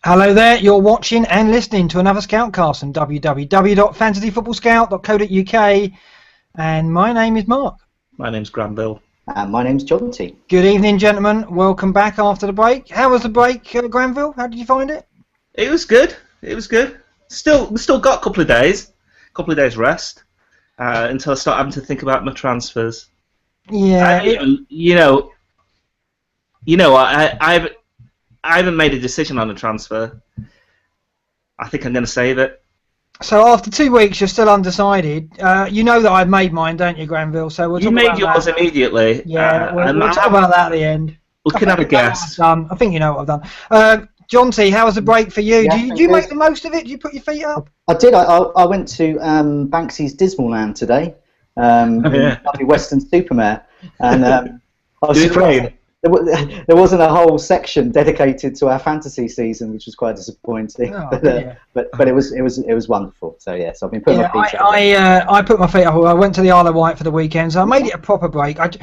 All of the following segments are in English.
Hello there, you're watching and listening to another Scoutcast on www.fantasyfootballscout.co.uk, and my name is Mark. My name's Granville. And my name's John T. Good evening, gentlemen. Welcome back after the break. How was the break, Granville? How did you find it? It was good. We still got a couple of days rest until I start having to think about my transfers. Yeah. I haven't made a decision on a transfer. I think I'm going to save it. So after 2 weeks, you're still undecided. You know that I've made mine, don't you, Granville? So we'll talk about that. You made yours immediately. Yeah, we'll talk about that at the end. We can have a guess. I think you know what I've done. John T, how was the break for you? Yeah, Did you make the most of it? Did you put your feet up? I did. I went to Banksy's Dismal Land today, lovely Western Supermare, and I was surprised. There wasn't a whole section dedicated to our fantasy season, which was quite disappointing. Oh, but it was wonderful. So yes, I've been putting my feet up. I put my feet up. I went to the Isle of Wight for the weekend, so I made it a proper break. The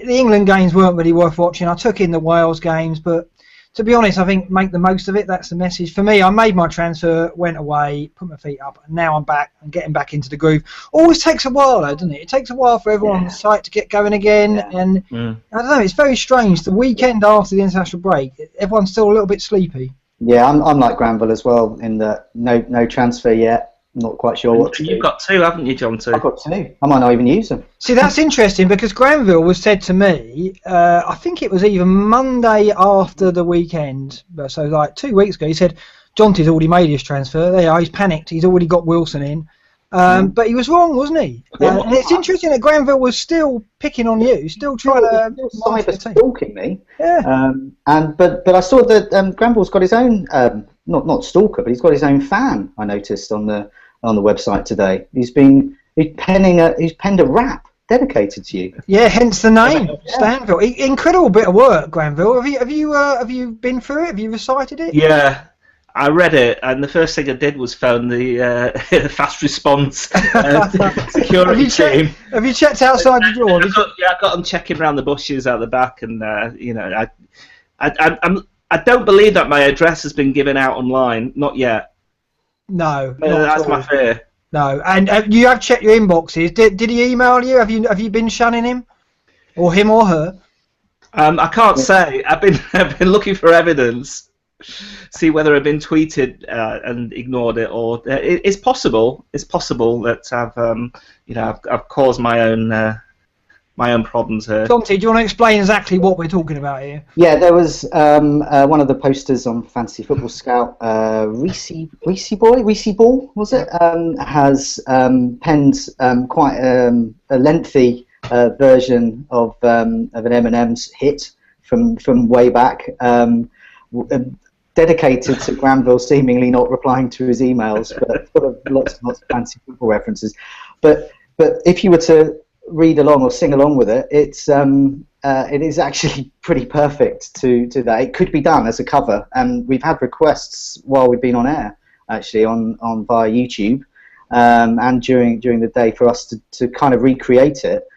England games weren't really worth watching. I took in the Wales games, but to be honest, I think make the most of it. That's the message for me. I made my transfer, went away, put my feet up, and now I'm back and getting back into the groove. Always takes a while, though, doesn't it? It takes a while for everyone on the site to get going again, and I don't know. It's very strange. The weekend after the international break, everyone's still a little bit sleepy. Yeah, I'm like Granville as well in that no transfer yet. Not quite sure what to do. You've got two, haven't you, John? I've got two. I might not even use them. See, that's interesting because Granville was said to me, I think it was even Monday after the weekend, so like 2 weeks ago, he said, John T's already made his transfer. There you are, he's panicked. He's already got Wilson in. But he was wrong, wasn't he? And it's interesting that Granville was still picking on you, still trying to cyber stalking me. Yeah. But I saw that Granville's got his own not stalker, but he's got his own fan. I noticed on the website today. He's penned a rap dedicated to you. Yeah, hence the name, Stanville. Incredible bit of work, Granville. Have you been through it? Have you recited it? Yeah. I read it, and the first thing I did was phone the fast response security team. Have you checked outside the door? I got them checking around the bushes out the back, and I don't believe that my address has been given out online. Not yet. No. That's my fear. No, and you have checked your inboxes. Did he email you? Have you been shunning him, or him or her? I can't say. I've been looking for evidence. See whether I've been tweeted and ignored it, or it's possible. It's possible that I've caused my own problems here. Tomty, do you want to explain exactly what we're talking about here? Yeah, there was one of the posters on Fantasy Football Scout, Reese Ball, was it? Has penned quite a lengthy version of an M&M's hit from way back. Dedicated to Granville seemingly not replying to his emails, but full of lots and lots of fancy football references. But if you were to read along or sing along with it, it is actually pretty perfect to that. It could be done as a cover, and we've had requests while we've been on air, actually on via YouTube, and during the day for us to kind of recreate it.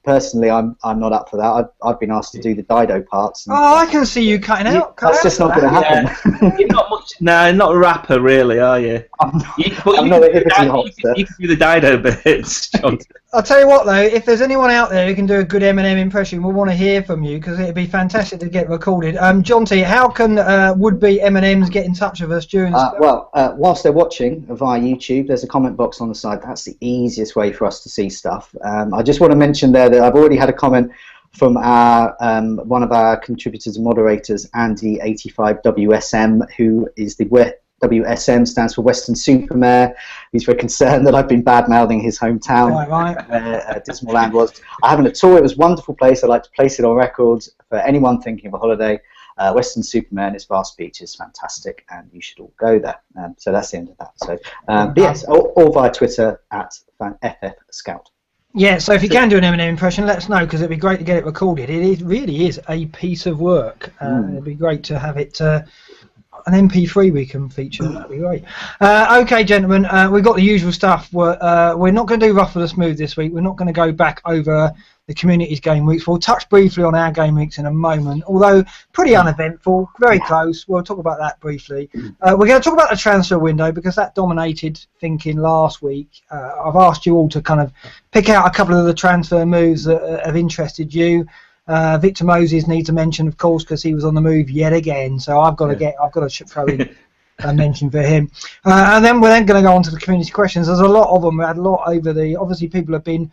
Personally, I'm not up for that. I've been asked to do the Dido parts. I can see you cutting out. That's just not going to happen. Yeah. You're not much. No, not a rapper, really, are you? I'm not a hippity hopster. You can do the Dido bits, John. I'll tell you what, though, if there's anyone out there who can do a good Eminem impression, we'll want to hear from you because it'd be fantastic to get recorded. John T, how can would-be Eminems get in touch with us during this? Whilst they're watching via YouTube, there's a comment box on the side. That's the easiest way for us to see stuff. I just want to mention there that I've already had a comment from our one of our contributors and moderators, Andy85WSM, who is the WSM stands for Western Supermare. He's very concerned that I've been bad-mouthing his hometown, where Dismal Land was. I haven't at all. It was a wonderful place. I'd like to place it on record for anyone thinking of a holiday. Western Supermare and its vast beaches, fantastic, and you should all go there. So that's the end of that. So, yes, or via Twitter at FFScout. Yeah, so if you can do an Eminem impression, let us know because it'd be great to get it recorded. It really is a piece of work. It'd be great to have it an MP3 we can feature. That'd be great. Okay, gentlemen, we've got the usual stuff. We're not going to do rough or the smooth this week. We're not going to go back over the community's game weeks. We'll touch briefly on our game weeks in a moment, although pretty uneventful, very close. We'll talk about that briefly. We're going to talk about the transfer window because that dominated thinking last week. I've asked you all to kind of pick out a couple of the transfer moves that have interested you. Victor Moses needs a mention, of course, because he was on the move yet again. So I've got to throw in a mention for him. And then we're going to go on to the community questions. There's a lot of them. We had a lot over the. Obviously, people have been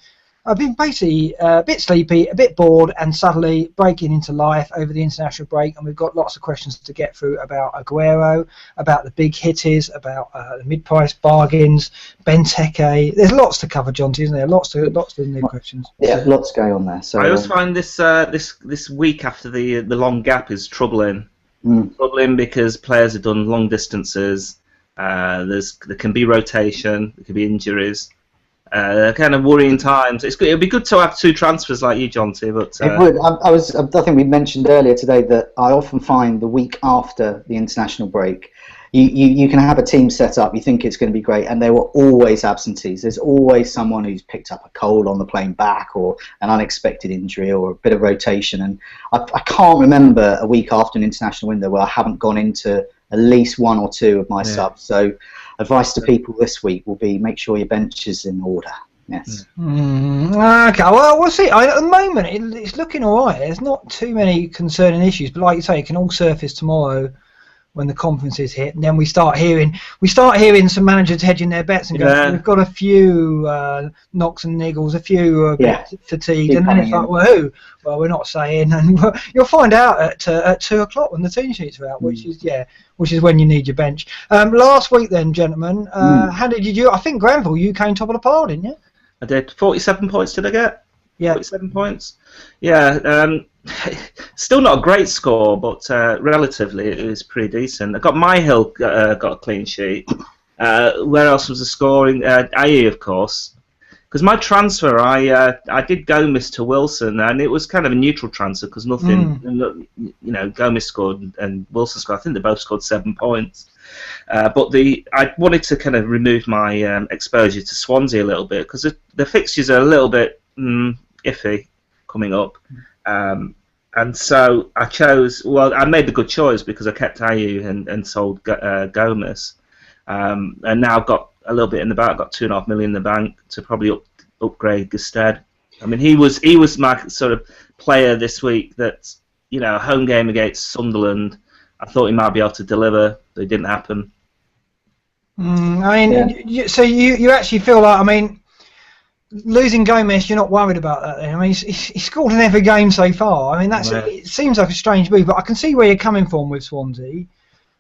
basically a bit sleepy, a bit bored, and suddenly breaking into life over the international break. And we've got lots of questions to get through about Aguero, about the big hitters, about the mid-price bargains, Benteke. There's lots to cover, John, isn't there? Lots of new questions. Yeah, lots going on there. So I always find this week after the long gap is troubling. Troubling because players have done long distances. There can be rotation. There can be injuries. Kind of worrying times. It would be good to have two transfers like you, Jonty. But it would. I think we mentioned earlier today that I often find the week after the international break, you can have a team set up. You think it's going to be great, and there were always absentees. There's always someone who's picked up a cold on the plane back, or an unexpected injury, or a bit of rotation. And I can't remember a week after an international window where I haven't gone into at least one or two of my subs. So advice to people this week will be make sure your bench is in order. Yes. Okay, well, we'll see. At the moment, it's looking all right. There's not too many concerning issues, but like you say, it can all surface tomorrow when the conferences hit, and then we start hearing some managers hedging their bets and going, we've got a few knocks and niggles, a few bit fatigued, and then it's like, well, who? Well, we're not saying, and you'll find out at 2 o'clock when the team sheets are out, which is when you need your bench. Last week, then, gentlemen, how did you do? I think Granville, you came top of the pile, didn't you? I did. 47 points did I get? Yeah. 47 points. Yeah. Still not a great score, but relatively it was pretty decent. I got Myhill got a clean sheet. Where else was the scoring? IE, of course. Because my transfer, I did Gomez to Wilson, and it was kind of a neutral transfer because nothing, Gomez scored and Wilson scored. I think they both scored 7 points. But I wanted to kind of remove my exposure to Swansea a little bit because the fixtures are a little bit iffy coming up. And so I chose. Well, I made the good choice because I kept Ayew and sold Gomez, and now I've got a little bit in the bank. I've got $2.5 million in the bank to probably upgrade Gusted. I mean, he was my sort of player this week. That home game against Sunderland. I thought he might be able to deliver, but it didn't happen. So you actually feel like losing Gomez, you're not worried about that then? I mean, he's scored in every game so far. I mean, it seems like a strange move, but I can see where you're coming from with Swansea.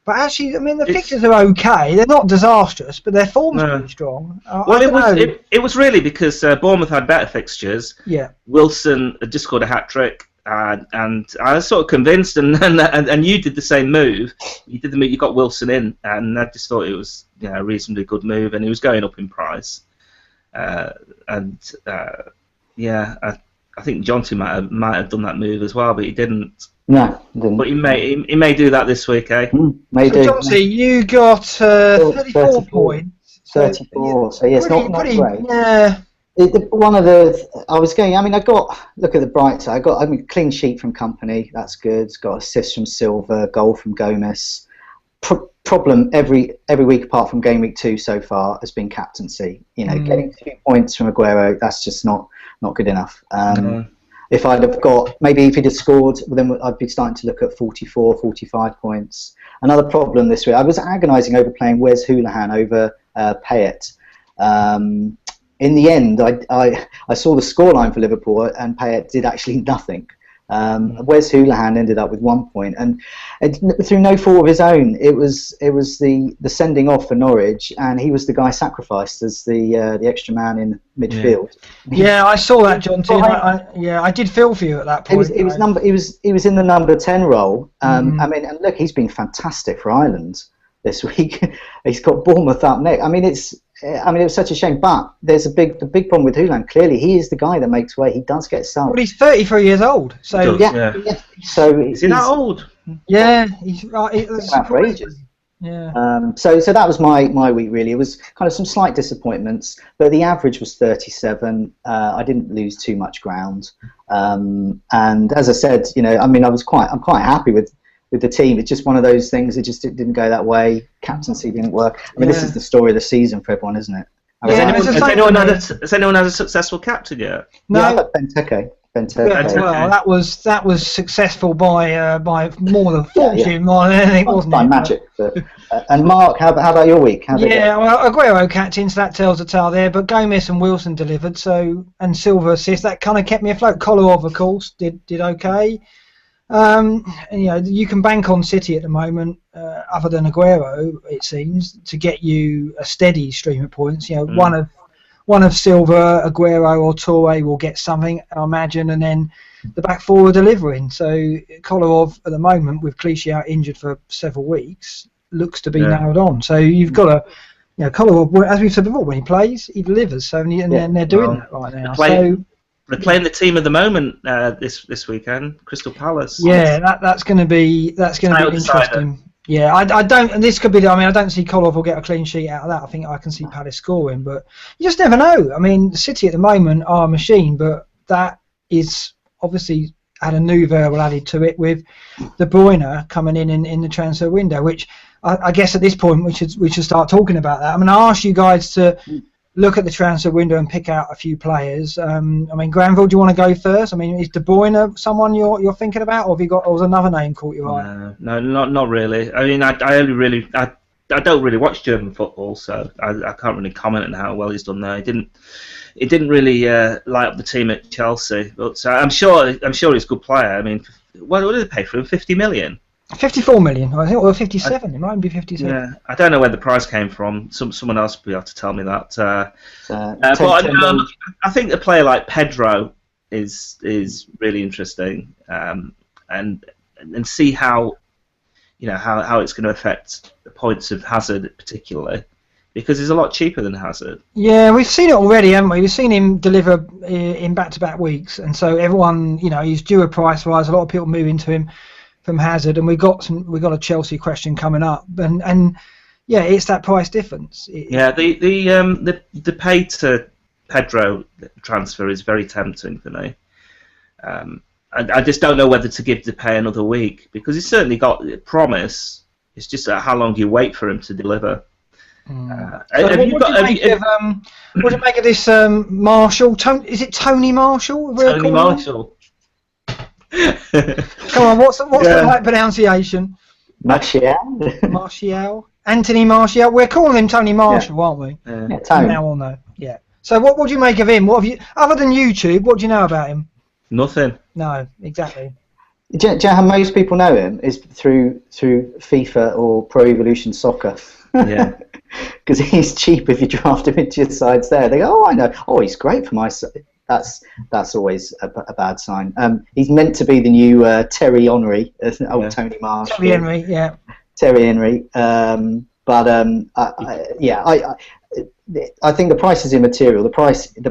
But actually, the fixtures are okay. They're not disastrous, but their form's pretty strong. It was really because Bournemouth had better fixtures. Yeah. Wilson had just scored a hat-trick, and I was sort of convinced, and you did the same move. You did the move, you got Wilson in, and I just thought it was a reasonably good move, and he was going up in price. I think Jonty might have done that move as well, but he didn't. No, he didn't. But he may do that this week, eh? May do. Jonty, you got 34 points. 34. So yes, not great. Yeah. I got, look at the bright side. I got clean sheet from Company. That's good. Got assist from Silva, goal from Gomez. Problem every week apart from game week 2 so far has been captaincy. Getting 2 points from Aguero, that's just not good enough. If I'd have if he'd have scored, then I'd be starting to look at 44, 45 points. Another problem this week, I was agonising over playing Wes Hoolahan over Payet. In the end, I saw the scoreline for Liverpool, and Payet did actually nothing. Wes Hoolahan ended up with 1 point, and through no fault of his own, it was the sending off for Norwich, and he was the guy sacrificed as the extra man in midfield. Yeah, I saw that, John. I did feel for you at that point. He was in the number 10 role. And look, he's been fantastic for Ireland this week. He's got Bournemouth up next. I mean, I mean, it was such a shame. But there's the big problem with Haaland. Clearly, he is the guy that makes way. He does get some. Well, he's 33 years old. So yeah. So is he that old? Yeah, he's right. It's for ages. Yeah. So that was my week really. It was kind of some slight disappointments, but the average was 37. I didn't lose too much ground, and as I said, I mean, I'm quite happy with the team. It's just one of those things. It just didn't go that way. Captaincy didn't work. I mean, this is the story of the season for everyone, isn't it? Has anyone had a successful captain yet? No, yeah, Benteke. Well, that was successful by more than fortune, more than anything, wasn't it? By magic. But, and Mark, how about your week? Well, Aguero captain, so that tells the tale there. But Gomez and Wilson delivered, and Silva assist. That kind of kept me afloat. Kolarov, of course, did okay. And, you can bank on City at the moment, other than Aguero, it seems, to get you a steady stream of points. One of Silva, Aguero, or Toure will get something, I imagine, and then the back four are delivering. So Kolarov, at the moment, with Clichy out injured for several weeks, looks to be nailed on. So you've got to, Kolarov, as we've said before, when he plays, he delivers. So and they're doing that right now. They're playing the team of the moment this weekend, Crystal Palace. Yeah, that's going to be interesting. Yeah, I don't, and this could be. I don't see Kolarov will get a clean sheet out of that. I think I can see Palace scoring, but you just never know. I mean, City at the moment are a machine, but that is obviously had a new variable added to it with De Bruyne coming in the transfer window, which I guess at this point we should start talking about that. I asked you guys to look at the transfer window and pick out a few players. Granville, do you want to go first? Is De Bruyne someone you're thinking about, or have you got? Or was another name caught your eye? No, not really. I don't really watch German football, so I can't really comment on how well he's done there. It didn't really light up the team at Chelsea, but I'm sure he's a good player. What did they pay for him? 50 million. 54 million, I think, or 57. It might be 57. Yeah, I don't know where the price came from. Someone else will be able to tell me that. But I think a player like Pedro is really interesting, and see how it's going to affect the points of Hazard particularly, because he's a lot cheaper than Hazard. Yeah, we've seen it already, haven't we? We've seen him deliver in back-to-back weeks, and so everyone, he's due a price rise. A lot of people moving to him from Hazard, and we got a Chelsea question coming up, and it's that price difference. The pay to Pedro transfer is very tempting for me. I just don't know whether to give Depay another week, because he's certainly got promise. It's just how long do you wait for him to deliver? What do you make of this Marshall? Is it Tony Marshall? Tony Marshall. Come on, what's the right pronunciation? Martial. Anthony Martial. We're calling him Tony Marshall, aren't we? Yeah, Tony. Now we'll know. Yeah. So what do you make of him? What have you, other than YouTube, what do you know about him? Nothing. No, exactly. Do you know how most people know him is through FIFA or Pro Evolution Soccer? Yeah. Because he's cheap if you draft him into your sides there. They go, I know. Oh, he's great for my side. That's always a bad sign. He's meant to be the new Terry Henry, Tony Marsh. Terry Henry, yeah. Terry Henry. I think the price is immaterial. The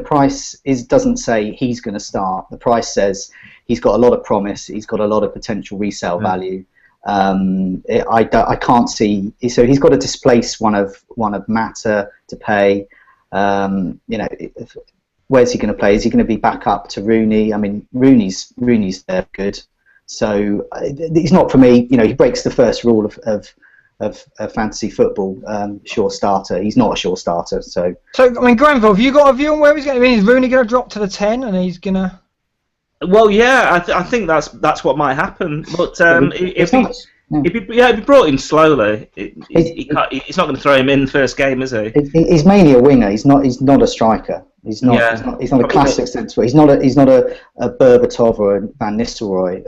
price doesn't say he's going to start. The price says he's got a lot of promise. He's got a lot of potential resale value. I can't see. So he's got to displace one of Mata to pay. Where's he going to play? Is he going to be back up to Rooney? Rooney's there good. So he's not for me. He breaks the first rule of fantasy football. Sure starter. He's not a sure starter. So Granville, have you got a view on where he's going to be? Is Rooney going to drop to the 10 and he's going to? Well, yeah, I think that's what might happen. But if he brought him slowly, he's not going to throw him in the first game, is he? He's mainly a winger. He's not a striker. He's not a classic centre. He's not a Berbatov or a Van Nistelrooy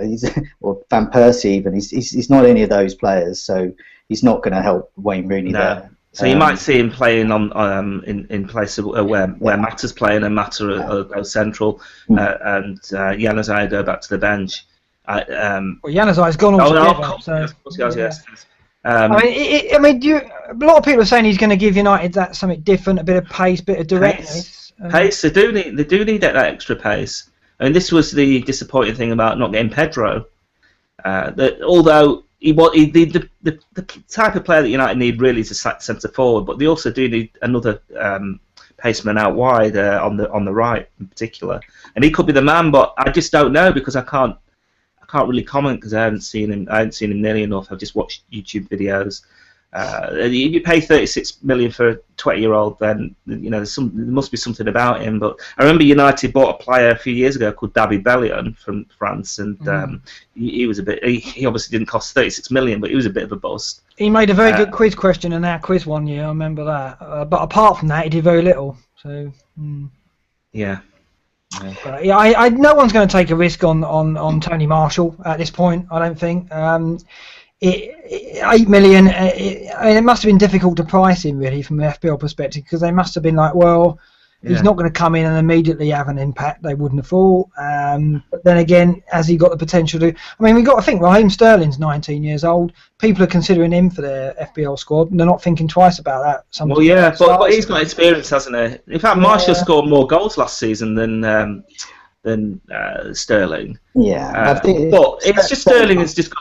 or Van Persie even. He's not any of those players. So he's not going to help Wayne Rooney there. So you might see him playing on in place of where Mata's playing, and Mata goes central, and Januzaj go back to the bench. Januzaj's gone altogether. Yes. I mean, a lot of people are saying he's going to give United that something different, a bit of pace, bit of directness. Pace. They do need that extra pace. And this was the disappointing thing about not getting Pedro. That although the type of player that United need really is a centre forward, but they also do need another paceman out wide on the right in particular, and he could be the man. But I just don't know because I can't really comment because I haven't seen him nearly enough. I've just watched YouTube videos. If you pay 36 million for a 20-year-old, then there must be something about him. But I remember United bought a player a few years ago called David Bellion from France, and he was a bit. He obviously didn't cost 36 million, but he was a bit of a bust. He made a very good quiz question in our quiz one year. I remember that. But apart from that, he did very little. So yeah. No one's going to take a risk on Tony Marshall at this point. I don't think. 8 million. It must have been difficult to price him really from an FPL perspective because they must have been like, well, he's not going to come in and immediately have an impact. They wouldn't have thought. But then again, has he got the potential to? I mean, we've got to think. Raheem Sterling's 19 years old. People are considering him for their FPL squad, and they're not thinking twice about that. Well, yeah, but he's got experience, hasn't he? In fact, Marshall scored more goals last season than Sterling. Yeah, but it's just Sterling has just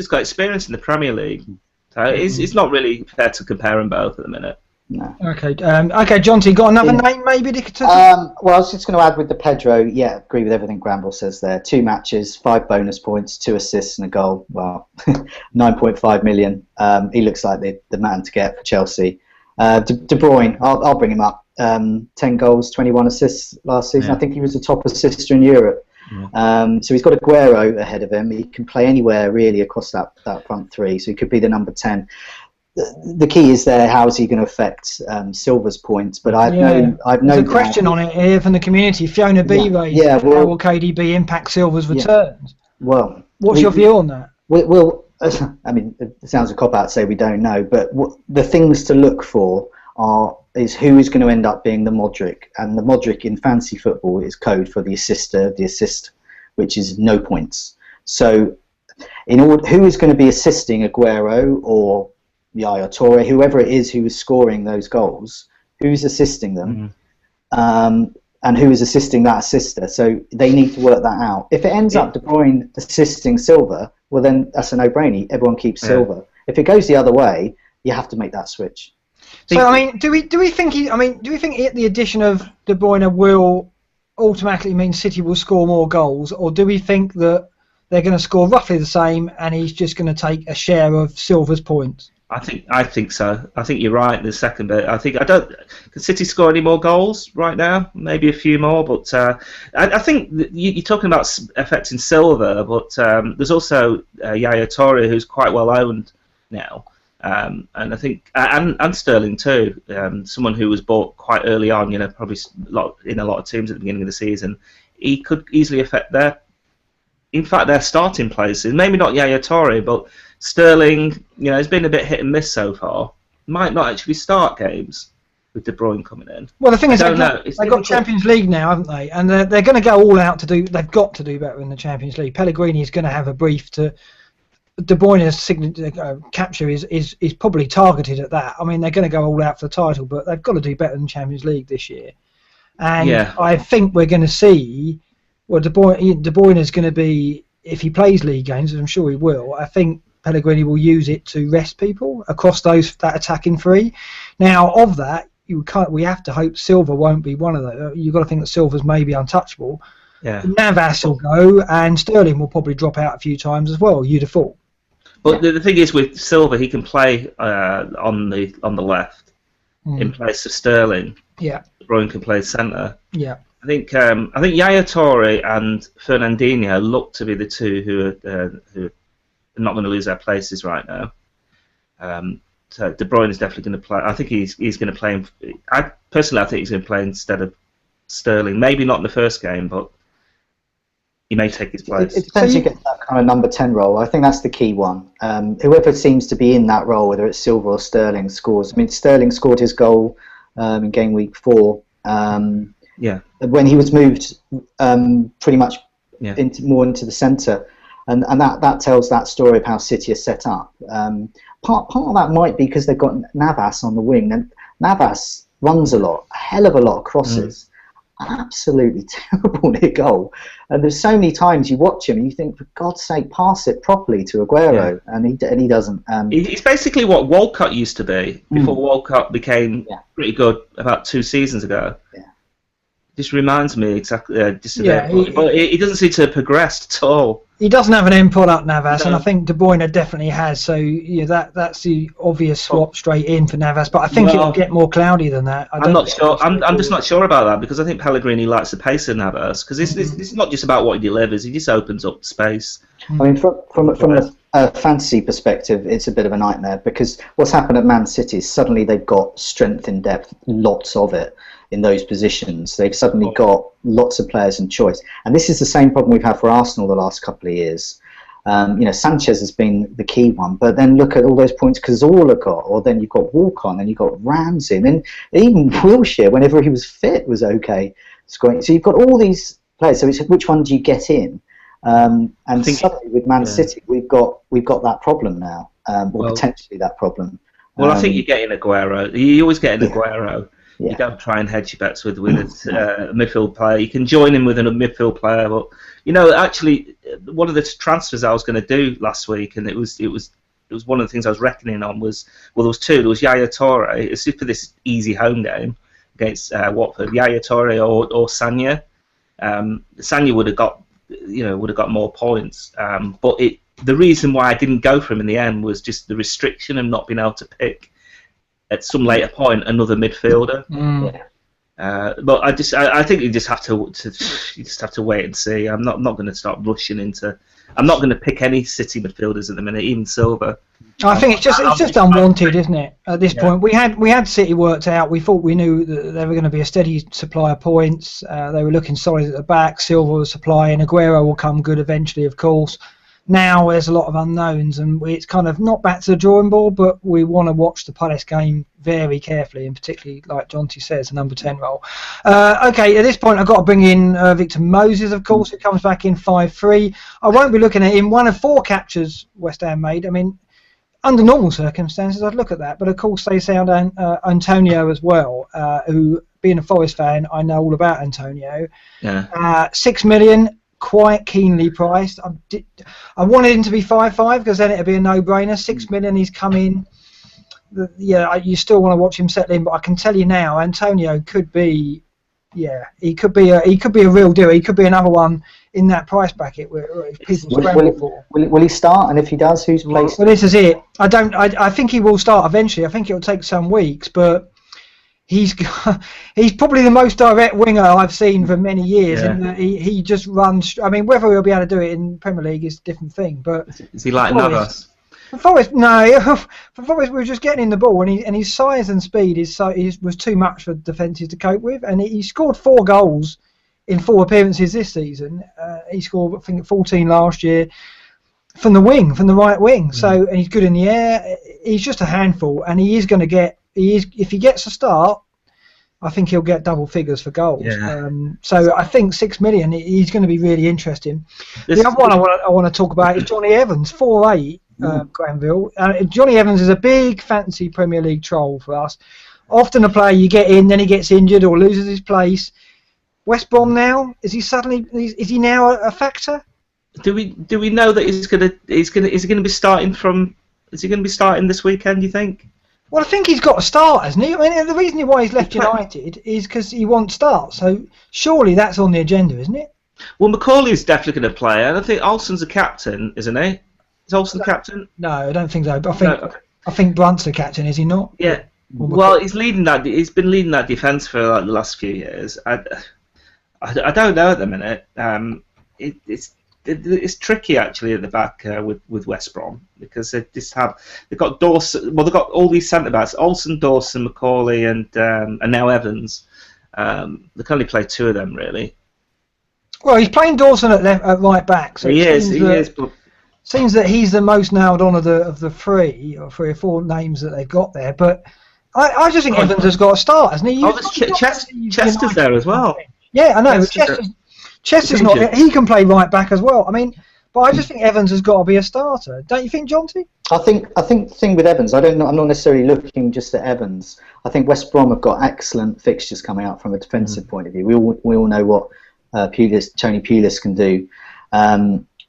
got experience in the Premier League, so it's not really fair to compare them both at the minute. No. Okay, John, so you got another name maybe? Well, I was just going to add with the Pedro. Yeah, agree with everything Granville says there. 2 matches, 5 bonus points, 2 assists and a goal. Well, 9.5 million. He looks like the man to get for Chelsea. De Bruyne, I'll bring him up. 10 goals, 21 assists last season. I think he was the top assister in Europe. Yeah. So he's got Aguero ahead of him. He can play anywhere really across that front three. So he could be the number 10. The key is there. How is he going to affect Silva's points? But There's a question on it here from the community. Fiona B raised. How will KDB impact Silva's returns? Well, what's your view on that? I mean, it sounds a cop out to say we don't know, but the things to look for is who is going to end up being the Modric, and the Modric in fantasy football is code for the assist, which is no points. So, who is going to be assisting Aguero or Yaya Toure, whoever it is who is scoring those goals, who's assisting them, and who is assisting that assister? So they need to work that out. If it ends up De Bruyne assisting Silva, well then that's a no-brainer. Everyone keeps Silva. If it goes the other way, you have to make that switch. So I mean, do we think the addition of De Bruyne will automatically mean City will score more goals, or do we think that they're going to score roughly the same and he's just going to take a share of Silva's points? I think so. I think you're right. The second bit. Can City score any more goals right now? Maybe a few more, but I think you're talking about affecting Silva, but there's also Yaya Toure, who's quite well owned now. And I think and Sterling too, someone who was bought quite early on, probably in a lot of teams at the beginning of the season. He could easily affect their starting places. Maybe not Yaya Toure, but Sterling, has been a bit hit and miss so far. Might not actually start games with De Bruyne coming in. Well, the thing is, they've got Champions League now, haven't they? And they're going to go all out to do. They've got to do better in the Champions League. Pellegrini is going to have a brief to. De Bruyne's capture is probably targeted at that. I mean, they're going to go all out for the title, but they've got to do better than Champions League this year. And I think we're going to see. Well, De Bruyne is going to be, if he plays league games, as I'm sure he will. I think Pellegrini will use it to rest people across that attacking three. Now, of that, we have to hope Silva won't be one of those. You've got to think that Silva's maybe untouchable. Yeah. Navas will go, and Sterling will probably drop out a few times as well. You'd have thought. But the thing is, with Silva, he can play on the left in place of Sterling. Yeah. De Bruyne can play centre. Yeah. I think Yaya Toure and Fernandinho look to be the two who are not going to lose their places right now. So De Bruyne is definitely going to play. I think he's going to play. I think he's going to play instead of Sterling. Maybe not in the first game, but he may take his place. It depends who gets that kind of number 10 role. I think that's the key one. Whoever seems to be in that role, whether it's Silva or Sterling, scores. I mean, Sterling scored his goal in game week 4. When he was moved pretty much more into the centre. and that tells that story of how City are set up. Part of that might be because they've got Navas on the wing, and Navas runs a hell of a lot of crosses. Absolutely terrible near goal, and there's so many times you watch him and you think, for God's sake, pass it properly to Aguero, and he doesn't. He's basically what Walcott used to be before Walcott became pretty good about 2 seasons ago. Just reminds me exactly, but he doesn't seem to have progressed at all. He doesn't have an end product, Navas, and I think De Bruyne definitely has. So that's the obvious swap straight in for Navas. But I think it'll get more cloudy than that. I'm not sure. I'm just not sure about that, because I think Pellegrini likes the pace of Navas, because it's not just about what he delivers. He just opens up space. I mean, from a fantasy perspective, it's a bit of a nightmare, because what's happened at Man City is suddenly they've got strength in depth, lots of it, in those positions. They've suddenly got lots of players and choice, and this is the same problem we've had for Arsenal the last couple of years. Sanchez has been the key one, but then look at all those points Cazorla got, or then you've got Walcott, and then you've got Ramsey, and then even Wilshere, whenever he was fit, was okay scoring. So you've got all these players. So it's which one do you get in? And suddenly with Man City, we've got that problem now, or potentially that problem. Well, I think you're getting Aguero. You always get an Aguero. You don't try and hedge your bets with a midfield player. You can join in with a midfield player, but actually, one of the transfers I was going to do last week, and it was one of the things I was reckoning on was, there was two. There was Yaya Toure. It's for this easy home game against Watford. Yaya Toure or Sanya. Sanya would have got more points, but the reason why I didn't go for him in the end was just the restriction of not being able to pick at some later point another midfielder. But I think you just have to wait and see. I'm not going to start rushing into. I'm not going to pick any City midfielders at the minute, even Silva. I think it's just unwanted, isn't it? At this point, we had City worked out. We thought we knew that they were going to be a steady supply of points. They were looking solid at the back. Silva was supplying. Aguero will come good eventually, of course. Now there's a lot of unknowns, and it's kind of not back to the drawing board, but we want to watch the Palace game very carefully, and particularly, like Jonty says, the number 10 role. Okay, at this point I've got to bring in Victor Moses, of course, who comes back in 5-3. I won't be looking at him. 1 of 4 captures West Ham made. I mean, under normal circumstances I'd look at that, but of course they sound Antonio as well, who, being a Forest fan, I know all about Antonio. 6 million. Quite keenly priced. I wanted him to be 5-5 because then it'd be a no-brainer. 6 million, he's come in. You still want to watch him settle in, but I can tell you now, Antonio could be, he could be a real deal. He could be another one in that price bracket where people scramble for. Will he start? And if he does, who's placed? Well, this is it. I think he will start eventually. I think it'll take some weeks, but he's probably the most direct winger I've seen for many years, and he just runs. I mean, whether he'll be able to do it in Premier League is a different thing. But is he like Navas? For Forest, no. For Forest, we were just getting in the ball, and his size and speed was too much for defences to cope with. And he scored 4 goals in 4 appearances this season. He scored, I think, 14 last year from the right wing. So, and he's good in the air. He's just a handful, and he is going to get. If he gets a start, I think he'll get double figures for goals. So I think 6 million, he's going to be really interesting. The other one I want to talk about is Johnny Evans, 4'8", Granville. Johnny Evans is a big fantasy Premier League troll for us. Often a player you get in, then he gets injured or loses his place. West Brom now, is he now a factor? Do we know that is he going to be starting this weekend, do you think? Well, I think he's got to start, hasn't he? I mean, the reason why he's left United is because he won't start. So surely that's on the agenda, isn't it? Well, McCauley's definitely going to play, and I think Olsen's a captain, isn't he? Is Olsen the captain? No, I don't think so. But I think Brunt's the captain, is he not? Yeah. Well, he's leading that. He's been leading that defence for the last few years. I don't know at the minute. It's tricky actually at the back with West Brom, because they've got Dawson. Well, they've got all these centre backs: Olsen, Dawson, McCauley, and now Evans. They can only play 2 of them really. Well, he's playing Dawson at right back, so he is. But seems that he's the most nailed on of the 3 or 4 names that they've got there. But I just think Evans has got to start, hasn't he? Chester's there as well. Yeah, I know. Chester's not. He can play right back as well. I mean, But I just think Evans has got to be a starter. Don't you think, Jonty? I think the thing with Evans, I'm not necessarily looking just at Evans. I think West Brom have got excellent fixtures coming out from a defensive point of view. We all know what Tony Pulis can do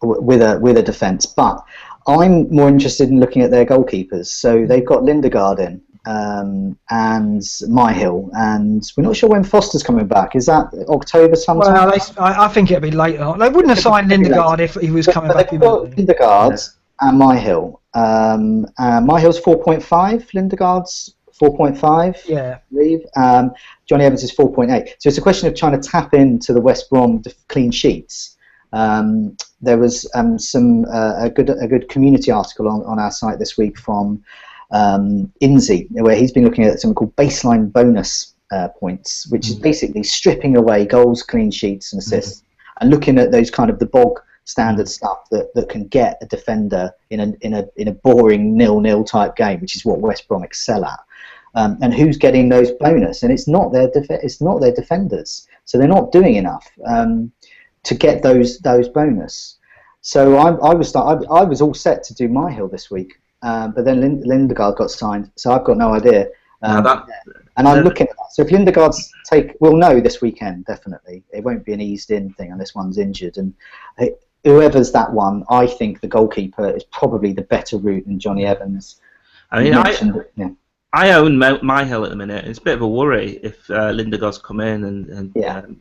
with a defence, but I'm more interested in looking at their goalkeepers. So they've got Lindegaard in and Myhill, and we're not sure when Foster's coming back. Is that October sometime? Well, I think it'll be later. They wouldn't have signed Lindegaard if he was coming back. They've got Lindegaard and Myhill. Myhill's 4.5, Lindegaard's 4.5. Yeah. I believe. Johnny Evans is 4.8. So it's a question of trying to tap into the West Brom clean sheets. There was a good community article on our site this week from Inzi, where he's been looking at something called baseline bonus points, which is basically stripping away goals, clean sheets, and assists, and looking at those kind of the bog standard stuff that can get a defender in a boring 0-0 type game, which is what West Brom excel at. And who's getting those bonus? And it's not their defenders, so they're not doing enough to get those bonus. So I was all set to do Myhill this week, but then Lindegaard got signed, so I've got no idea. And I'm looking at that. So if Lindegaard's we'll know this weekend definitely. It won't be an eased-in thing unless one's injured. And whoever's that one, I think the goalkeeper is probably the better route than Johnny Evans. I mean, I own Myhill at the minute. It's a bit of a worry if Lindegaard's come in and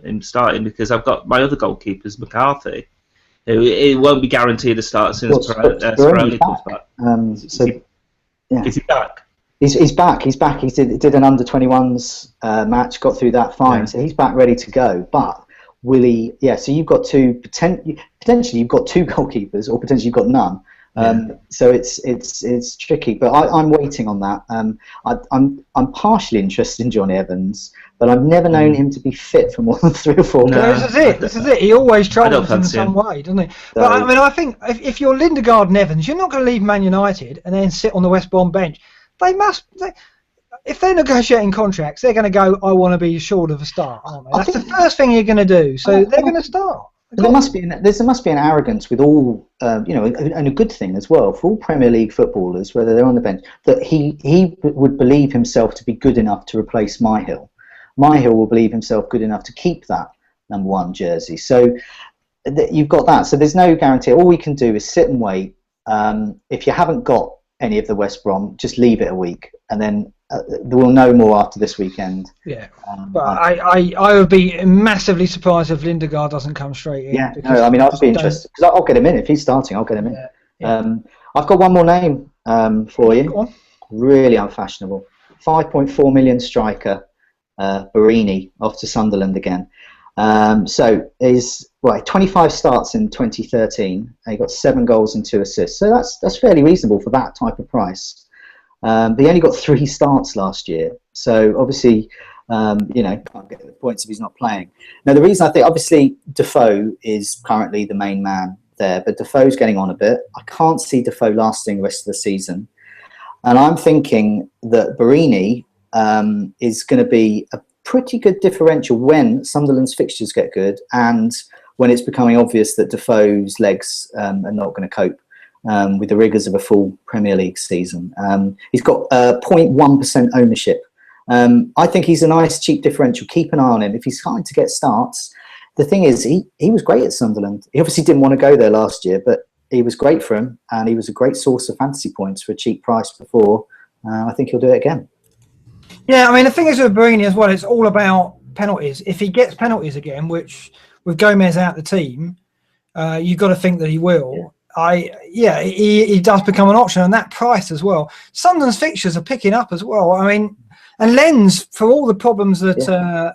him starting, because I've got my other goalkeepers, McCarthy, who it won't be guaranteed to start as soon as Speroni comes back. Is he back? He's back. He did an under-21s match, got through that fine, so he's back ready to go. But will he? Yeah. So you've got potentially you've got two goalkeepers, or potentially you've got none. So it's tricky, but I'm waiting on that. I'm partially interested in Johnny Evans, but I've never known him to be fit for more than 3 or 4 games. This is it. He always troubles in some way, doesn't he? So, but I mean, I think if you're Lindegaard and Evans, you're not going to leave Man United and then sit on the West Brom bench. If they're negotiating contracts, they're going to go, I want to be assured of a start, aren't they? That's the first thing you're going to do. So they're going to start. There must be an arrogance with all, and a good thing as well for all Premier League footballers, whether they're on the bench, that he would believe himself to be good enough to replace Myhill. Myhill will believe himself good enough to keep that number 1 jersey. So you've got that. So there's no guarantee. All we can do is sit and wait. If you haven't got any of the West Brom, just leave it a week, and then we'll know more after this weekend. Yeah, but I would be massively surprised if Lindegaard doesn't come straight in. Yeah, no, I mean, I'd be interested, because I'll get him in. If he's starting, I'll get him in. Yeah. I've got one more name for you. Go on. Really unfashionable. 5.4 million striker, Barini, off to Sunderland again. So he's 25 starts in 2013. He got 7 goals and 2 assists. So that's fairly reasonable for that type of price. But he only got 3 starts last year, so obviously, can't get the points if he's not playing. Now, the reason I think, obviously, Defoe is currently the main man there, but Defoe's getting on a bit. I can't see Defoe lasting the rest of the season, and I'm thinking that Barini is going to be a pretty good differential when Sunderland's fixtures get good and when it's becoming obvious that Defoe's legs are not going to cope with the rigours of a full Premier League season. He's got 0.1% ownership. I think he's a nice cheap differential. Keep an eye on him. If he's starting to get starts, the thing is, he was great at Sunderland. He obviously didn't want to go there last year, but he was great for him, and he was a great source of fantasy points for a cheap price before. I think he'll do it again. Yeah, I mean, the thing is with Barini as well, it's all about penalties. If he gets penalties again, which with Gomez out the team, you've got to think that he will. He does become an option, and that price as well. Sunderland's fixtures are picking up as well. I mean, and Lens, for all the problems that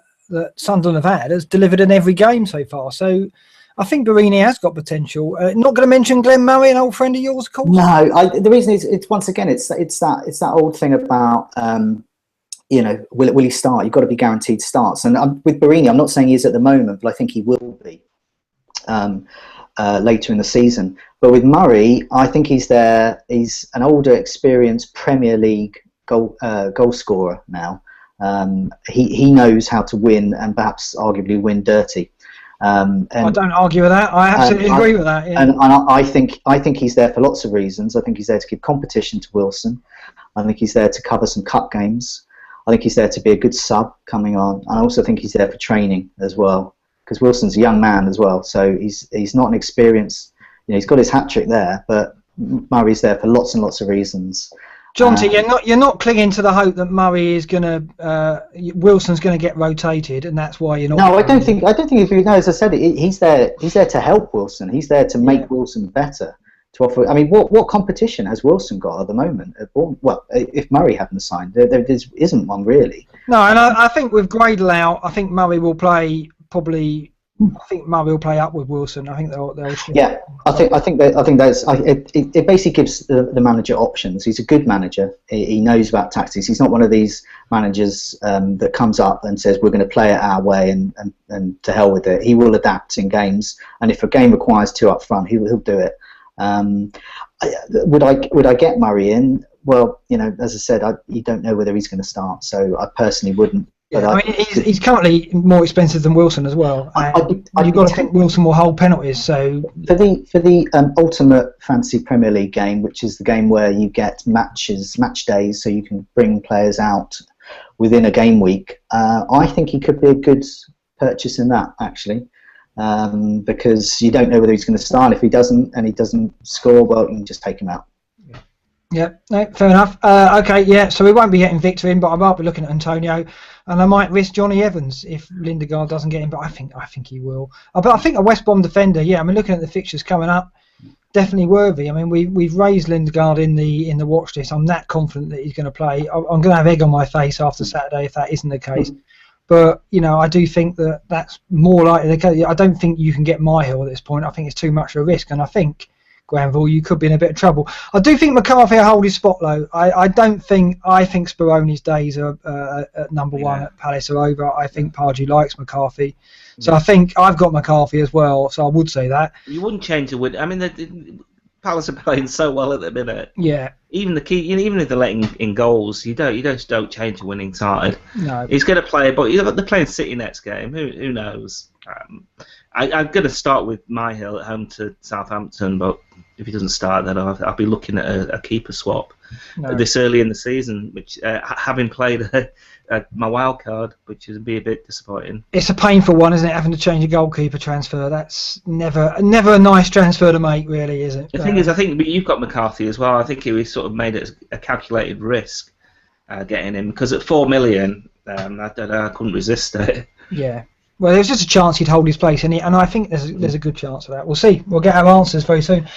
Sunderland have had, has delivered in every game so far. So I think Barini has got potential. Not going to mention Glenn Murray, an old friend of yours, of course. No, the reason is it's once again it's that old thing about will he start? You've got to be guaranteed starts. And with Barini, I'm not saying he is at the moment, but I think he will be later in the season. But with Murray, I think he's there. He's an older, experienced Premier League goal scorer now. He knows how to win and perhaps arguably win dirty. And I don't argue with that. I absolutely agree with that. Yeah. And I think he's there for lots of reasons. I think he's there to give competition to Wilson. I think he's there to cover some cup games. I think he's there to be a good sub coming on. I also think he's there for training as well, because Wilson's a young man as well. So he's not an experienced. He's got his hat trick there, but Murray's there for lots and lots of reasons. Jonty, you're not clinging to the hope that Murray is Wilson's gonna get rotated, and that's why you're not. No, I don't think. If you know, as I said, he's there to help Wilson. He's there to make Wilson better. To offer. I mean, what competition has Wilson got at the moment? Well, if Murray hadn't signed, there isn't one really. No, and I think with Gradle out, I think Murray will play probably. I think Murray will play up with Wilson. I think they'll. Yeah, I think that's. It basically gives the manager options. He's a good manager. He knows about tactics. He's not one of these managers that comes up and says we're going to play it our way and to hell with it. He will adapt in games, and if a game requires two up front, he'll do it. Would I get Murray in? Well, as I said, you don't know whether he's going to start, so I personally wouldn't. But I mean, he's currently more expensive than Wilson as well. You've got to think Wilson will hold penalties. So for the ultimate fantasy Premier League game, which is the game where you get match days, so you can bring players out within a game week, I think he could be a good purchase in that actually. Because you don't know whether he's going to start. If he doesn't score, well, you can just take him out. Yeah, no, fair enough. Okay, yeah, so we won't be getting Victor in, but I might be looking at Antonio, and I might risk Johnny Evans if Lindegaard doesn't get in, but I think he will. But I think a West Brom defender, yeah. I mean, looking at the fixtures coming up, definitely worthy. I mean, we've raised Lindegaard in the watch list. I'm that confident that he's going to play. I'm going to have egg on my face after Saturday if that isn't the case. But I do think that's more likely the case. I don't think you can get Myhill at this point. I think it's too much of a risk, and I think Granville, you could be in a bit of trouble. I do think McCarthy will hold his spot though. I think Speroni's days are at number one at Palace are over. I think Pardew likes McCarthy, so I think I've got McCarthy as well. So I would say that you wouldn't change the win. I mean, Palace are playing so well at the minute. Yeah. Even the key, even if they're letting in goals, you don't change the winning side. No. He's going to play, but they're playing City next game. Who knows? I'm going to start with Myhill at home to Southampton, but if he doesn't start, then I'll be looking at a keeper swap this early in the season, which having played my wild card, which would be a bit disappointing. It's a painful one, isn't it? Having to change a goalkeeper transfer. That's never a nice transfer to make, really, is it? The thing is, I think you've got McCarthy as well. I think he sort of made it a calculated risk getting him, because at 4 million, I don't know, I couldn't resist it. Yeah. Well, there's just a chance he'd hold his place, and I think there's a good chance of that. We'll see. We'll get our answers very soon.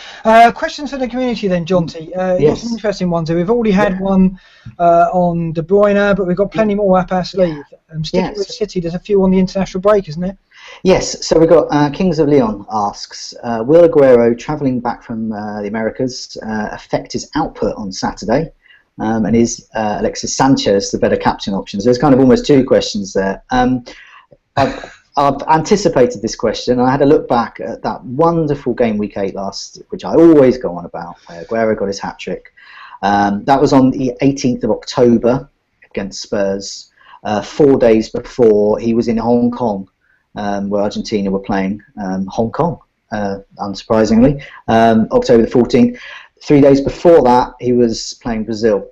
Questions for the community then, Jonty. Yes. Some interesting ones. We've already had one on De Bruyne, but we've got plenty more up our sleeve. Sticking with City, there's a few on the international break, isn't there? Yes. So we've got Kings of Leon asks, will Aguero travelling back from the Americas affect his output on Saturday? And is Alexis Sanchez the better captain option? So there's kind of almost two questions there. I've anticipated this question. I had a look back at that wonderful game week 8 last, which I always go on about, where Aguero got his hat-trick. That was on the 18th of October against Spurs, 4 days before he was in Hong Kong, where Argentina were playing Hong Kong, unsurprisingly, October the 14th. 3 days before that, he was playing Brazil.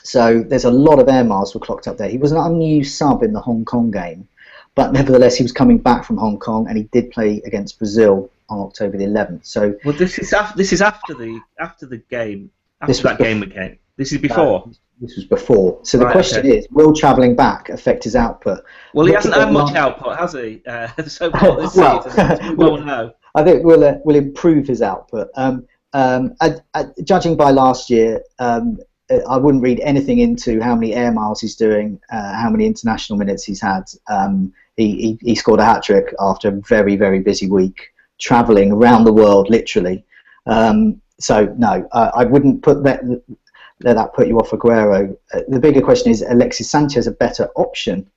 So there's a lot of air miles were clocked up there. He was an unused sub in the Hong Kong game. But nevertheless, he was coming back from Hong Kong, and he did play against Brazil on October the 11th. So, well, this is after the game. This is before. This was before. So the question is, will travelling back affect his output? Well, he hasn't had much output, has he? So far this season, we all know. I think we'll improve his output. Judging by last year, I wouldn't read anything into how many air miles he's doing, how many international minutes he's had. He scored a hat-trick after a very, very busy week, travelling around the world, literally. So, no, I wouldn't let that put you off Aguero. The bigger question is, Alexis Sanchez a better option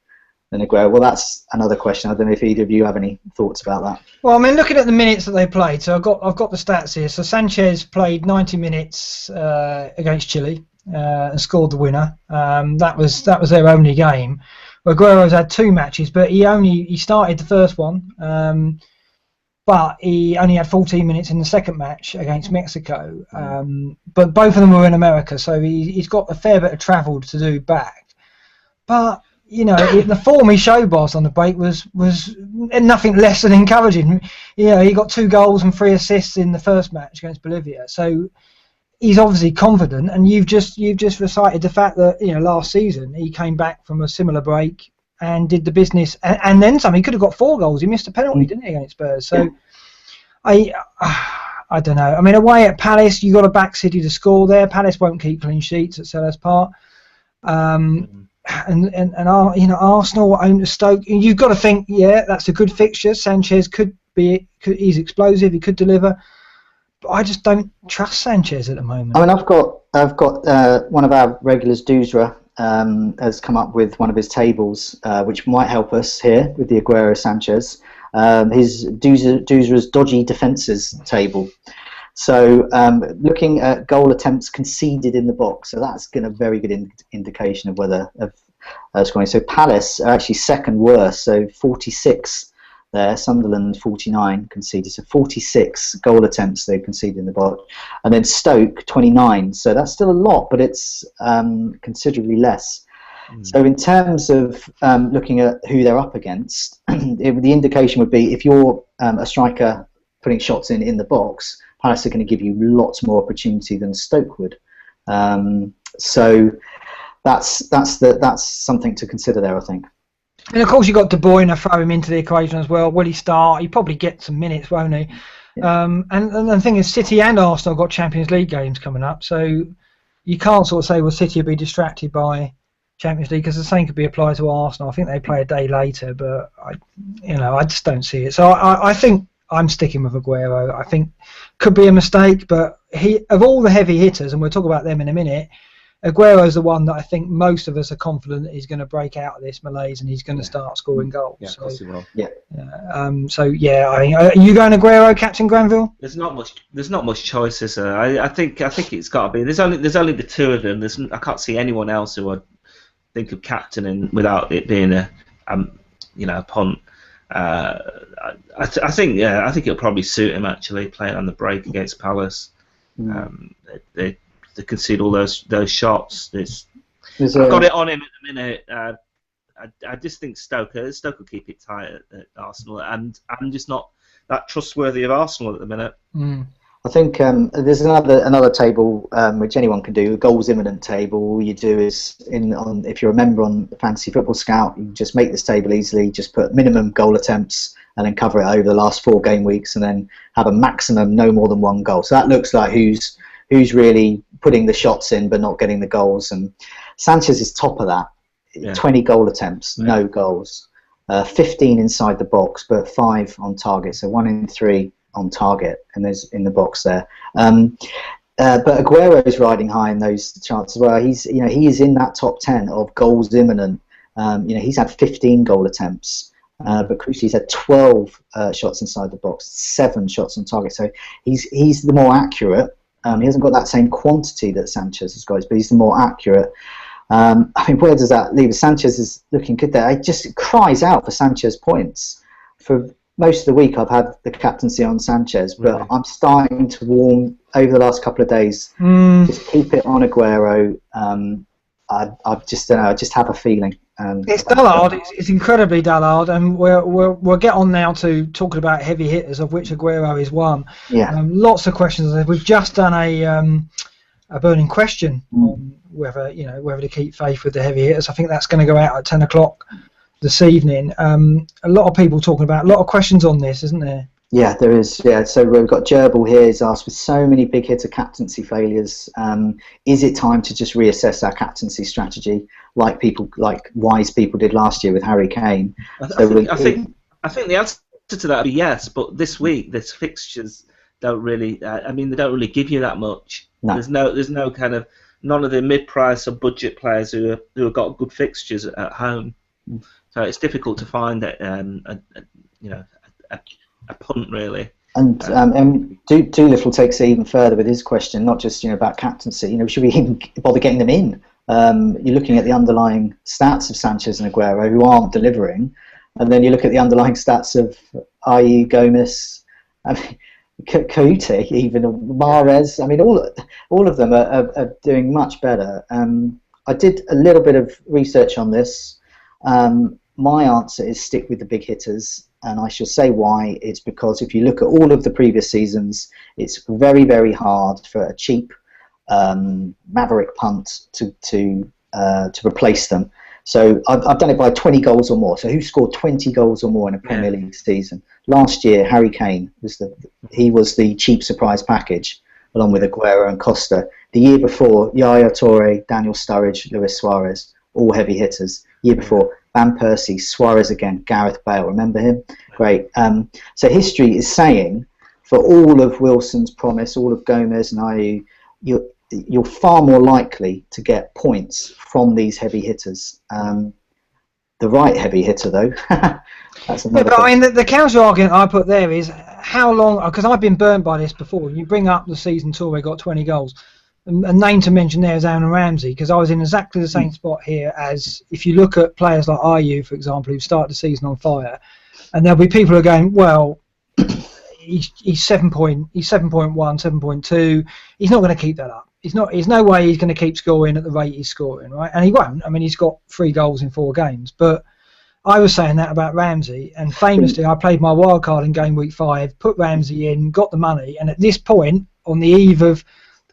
than Aguero? Well, that's another question. I don't know if either of you have any thoughts about that. Well, I mean, looking at the minutes that they played, so I've got the stats here. So Sanchez played 90 minutes against Chile and scored the winner. That was their only game. Aguero's had 2 matches, but he started the first one. but he only had 14 minutes in the second match against Mexico. But both of them were in America, so he's got a fair bit of travel to do back. But the form he showed Boss on the break was nothing less than encouraging. He got 2 goals and 3 assists in the first match against Bolivia, so he's obviously confident. And you've just recited the fact that last season he came back from a similar break and did the business, and then some. He could have got 4 goals. He missed a penalty, didn't he, against Spurs? So I don't know. I mean, away at Palace, you got to back City to score there. Palace won't keep clean sheets at Selhurst Park. And Arsenal own to Stoke. You've got to think, that's a good fixture. Sanchez he's explosive. He could deliver. But I just don't trust Sanchez at the moment. I mean, I've got one of our regulars, Duzra, has come up with one of his tables, which might help us here with the Aguero Sanchez. His Duzra's dodgy defences table. So looking at goal attempts conceded in the box, so that's a very good indication of whether scoring. So Palace are actually second worst, so 46 there. Sunderland 49 conceded, so 46 goal attempts they conceded in the box, and then Stoke 29. So that's still a lot, but it's considerably less. So in terms of looking at who they're up against, the indication would be if you're a striker putting shots in the box, Palace are going to give you lots more opportunity than Stoke would. So that's something to consider there, I think. And of course you've got De Bruyne, throw him into the equation as well. Will he start? He'll probably get some minutes, won't he? Yeah. And the thing is, City and Arsenal got Champions League games coming up, so you can't sort of say, well, City will be distracted by Champions League, because the same could be applied to Arsenal. I think they play a day later, but I just don't see it. So I think I'm sticking with Aguero. I think could be a mistake, but of all the heavy hitters, and we'll talk about them in a minute, Aguero's the one that I think most of us are confident is going to break out of this malaise and he's going to start scoring goals. Yeah, so, of course he will. Yeah. I think, are you going Aguero, Captain Granville? There's not much choice, is there? I think it's got to be. There's only the 2 of them. I can't see anyone else who would think of captaining without it being a punt. I think it'll probably suit him actually playing on the break against Palace. They concede all those shots. I've got it on him at the minute. I just think Stoke will keep it tight at Arsenal, and I'm just not that trustworthy of Arsenal at the minute. I think there's another table which anyone can do, a goals imminent table. All you do is, if you're a member on Fantasy Football Scout, you can just make this table easily, just put minimum goal attempts and then cover it over the last 4 game weeks and then have a maximum no more than 1 goal. So that looks like who's really putting the shots in but not getting the goals. And Sanchez is top of that. 20 goal attempts, no goals. 15 inside the box, but 5 on target, so 1 in 3 on target, and there's in the box there. But Aguero is riding high in those charts as well. He is in that top 10 of goals imminent. He's had 15 goal attempts, but crucially he's had 12 shots inside the box, 7 shots on target. So he's the more accurate. He hasn't got that same quantity that Sanchez has got, but he's the more accurate. Where does that leave us? Sanchez is looking good there. It just cries out for Sanchez points. For most of the week I've had the captaincy on Sanchez, but I'm starting to warm over the last couple of days. Just keep it on Aguero. I just don't know. I just have a feeling. It's dullard. It's incredibly dullard, and we'll get on now to talking about heavy hitters, of which Aguero is one. Yeah. Lots of questions. We've just done a burning question on whether to keep faith with the heavy hitters. I think that's going to go out at 10 o'clock this evening. A lot of people talking about a lot of questions on this, isn't there? Yeah, there is. Yeah, so we've got Gerbil here. He's asked, with so many big hitter captaincy failures, is it time to just reassess our captaincy strategy, like wise people did last year with Harry Kane? I think the answer to that would be yes. But this week, this fixtures don't really. They don't really give you that much. No. There's no kind of none of the mid-price or budget players who have got good fixtures at home. So it's difficult to find a punt really. And Doolittle takes it even further with his question, not just about captaincy. Should we even bother getting them in? You're looking at the underlying stats of Sanchez and Aguero, who aren't delivering, and then you look at the underlying stats of Ayew, Gomez, I mean, Coyote, even Mahrez. I mean, all of them are doing much better. I did a little bit of research on this. My answer is stick with the big hitters, and I shall say why. It's because if you look at all of the previous seasons, it's very, very hard for a cheap maverick punt to replace them. So I've done it by 20 goals or more. So who scored 20 goals or more in a Premier League season? Last year, Harry Kane was the cheap surprise package, along with Aguero and Costa. The year before, Yaya Toure, Daniel Sturridge, Luis Suarez, all heavy hitters. Year before, Van Persie, Suarez again, Gareth Bale. Remember him? Great. So history is saying, for all of Wilson's promise, all of Gomez and Ayew, you're far more likely to get points from these heavy hitters. The right heavy hitter, though, that's another. But I mean, the counter argument I put there is how long, because I've been burnt by this before. You bring up the season Toure got 20 goals. A name to mention there is Aaron Ramsey, because I was in exactly the same spot here as if you look at players like Ayew, for example, who started the season on fire, and there'll be people who are going, well, he's 7.1, 7.2. He's not going to keep that up. There's no way he's going to keep scoring at the rate he's scoring, right? And he won't. I mean, he's got 3 goals in 4 games. But I was saying that about Ramsey, and famously, I played my wild card in game week 5, put Ramsey in, got the money, and at this point, on the eve of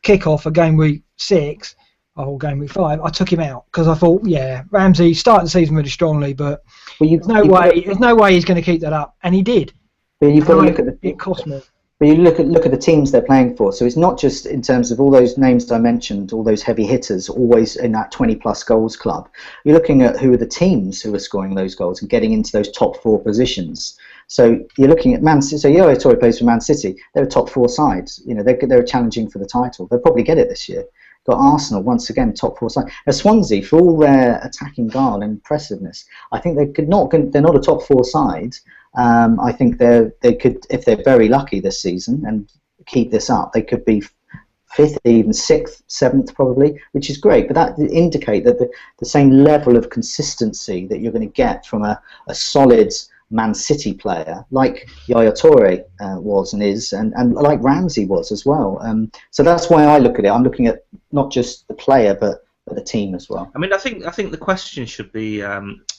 kick-off of game week 6, or game week 5, I took him out because I thought, yeah, Ramsey started the season really strongly, but there's no way he's going to keep that up, and he did. But you've got to look at it cost me. But you look at the teams they're playing for. So it's not just in terms of all those names that I mentioned, all those heavy hitters, always in that 20-plus goals club. You're looking at who are the teams who are scoring those goals and getting into those top 4 positions. So you're looking at Man City. So Yaya Toure plays for Man City. They're a top 4 side. You know, they're challenging for the title. They'll probably get it this year. Got Arsenal once again, top 4 side. Now Swansea, for all their attacking guile and impressiveness, I think they're not a top 4 side. I think they could, if they're very lucky this season and keep this up, they could be 5th, even 6th, 7th probably, which is great. But that indicate that the same level of consistency that you're going to get from a solid Man City player like Yaya Toure was and is, and like Ramsey was as well. So that's why I look at it. I'm looking at not just the player, but the team as well. I mean, I think the question should be,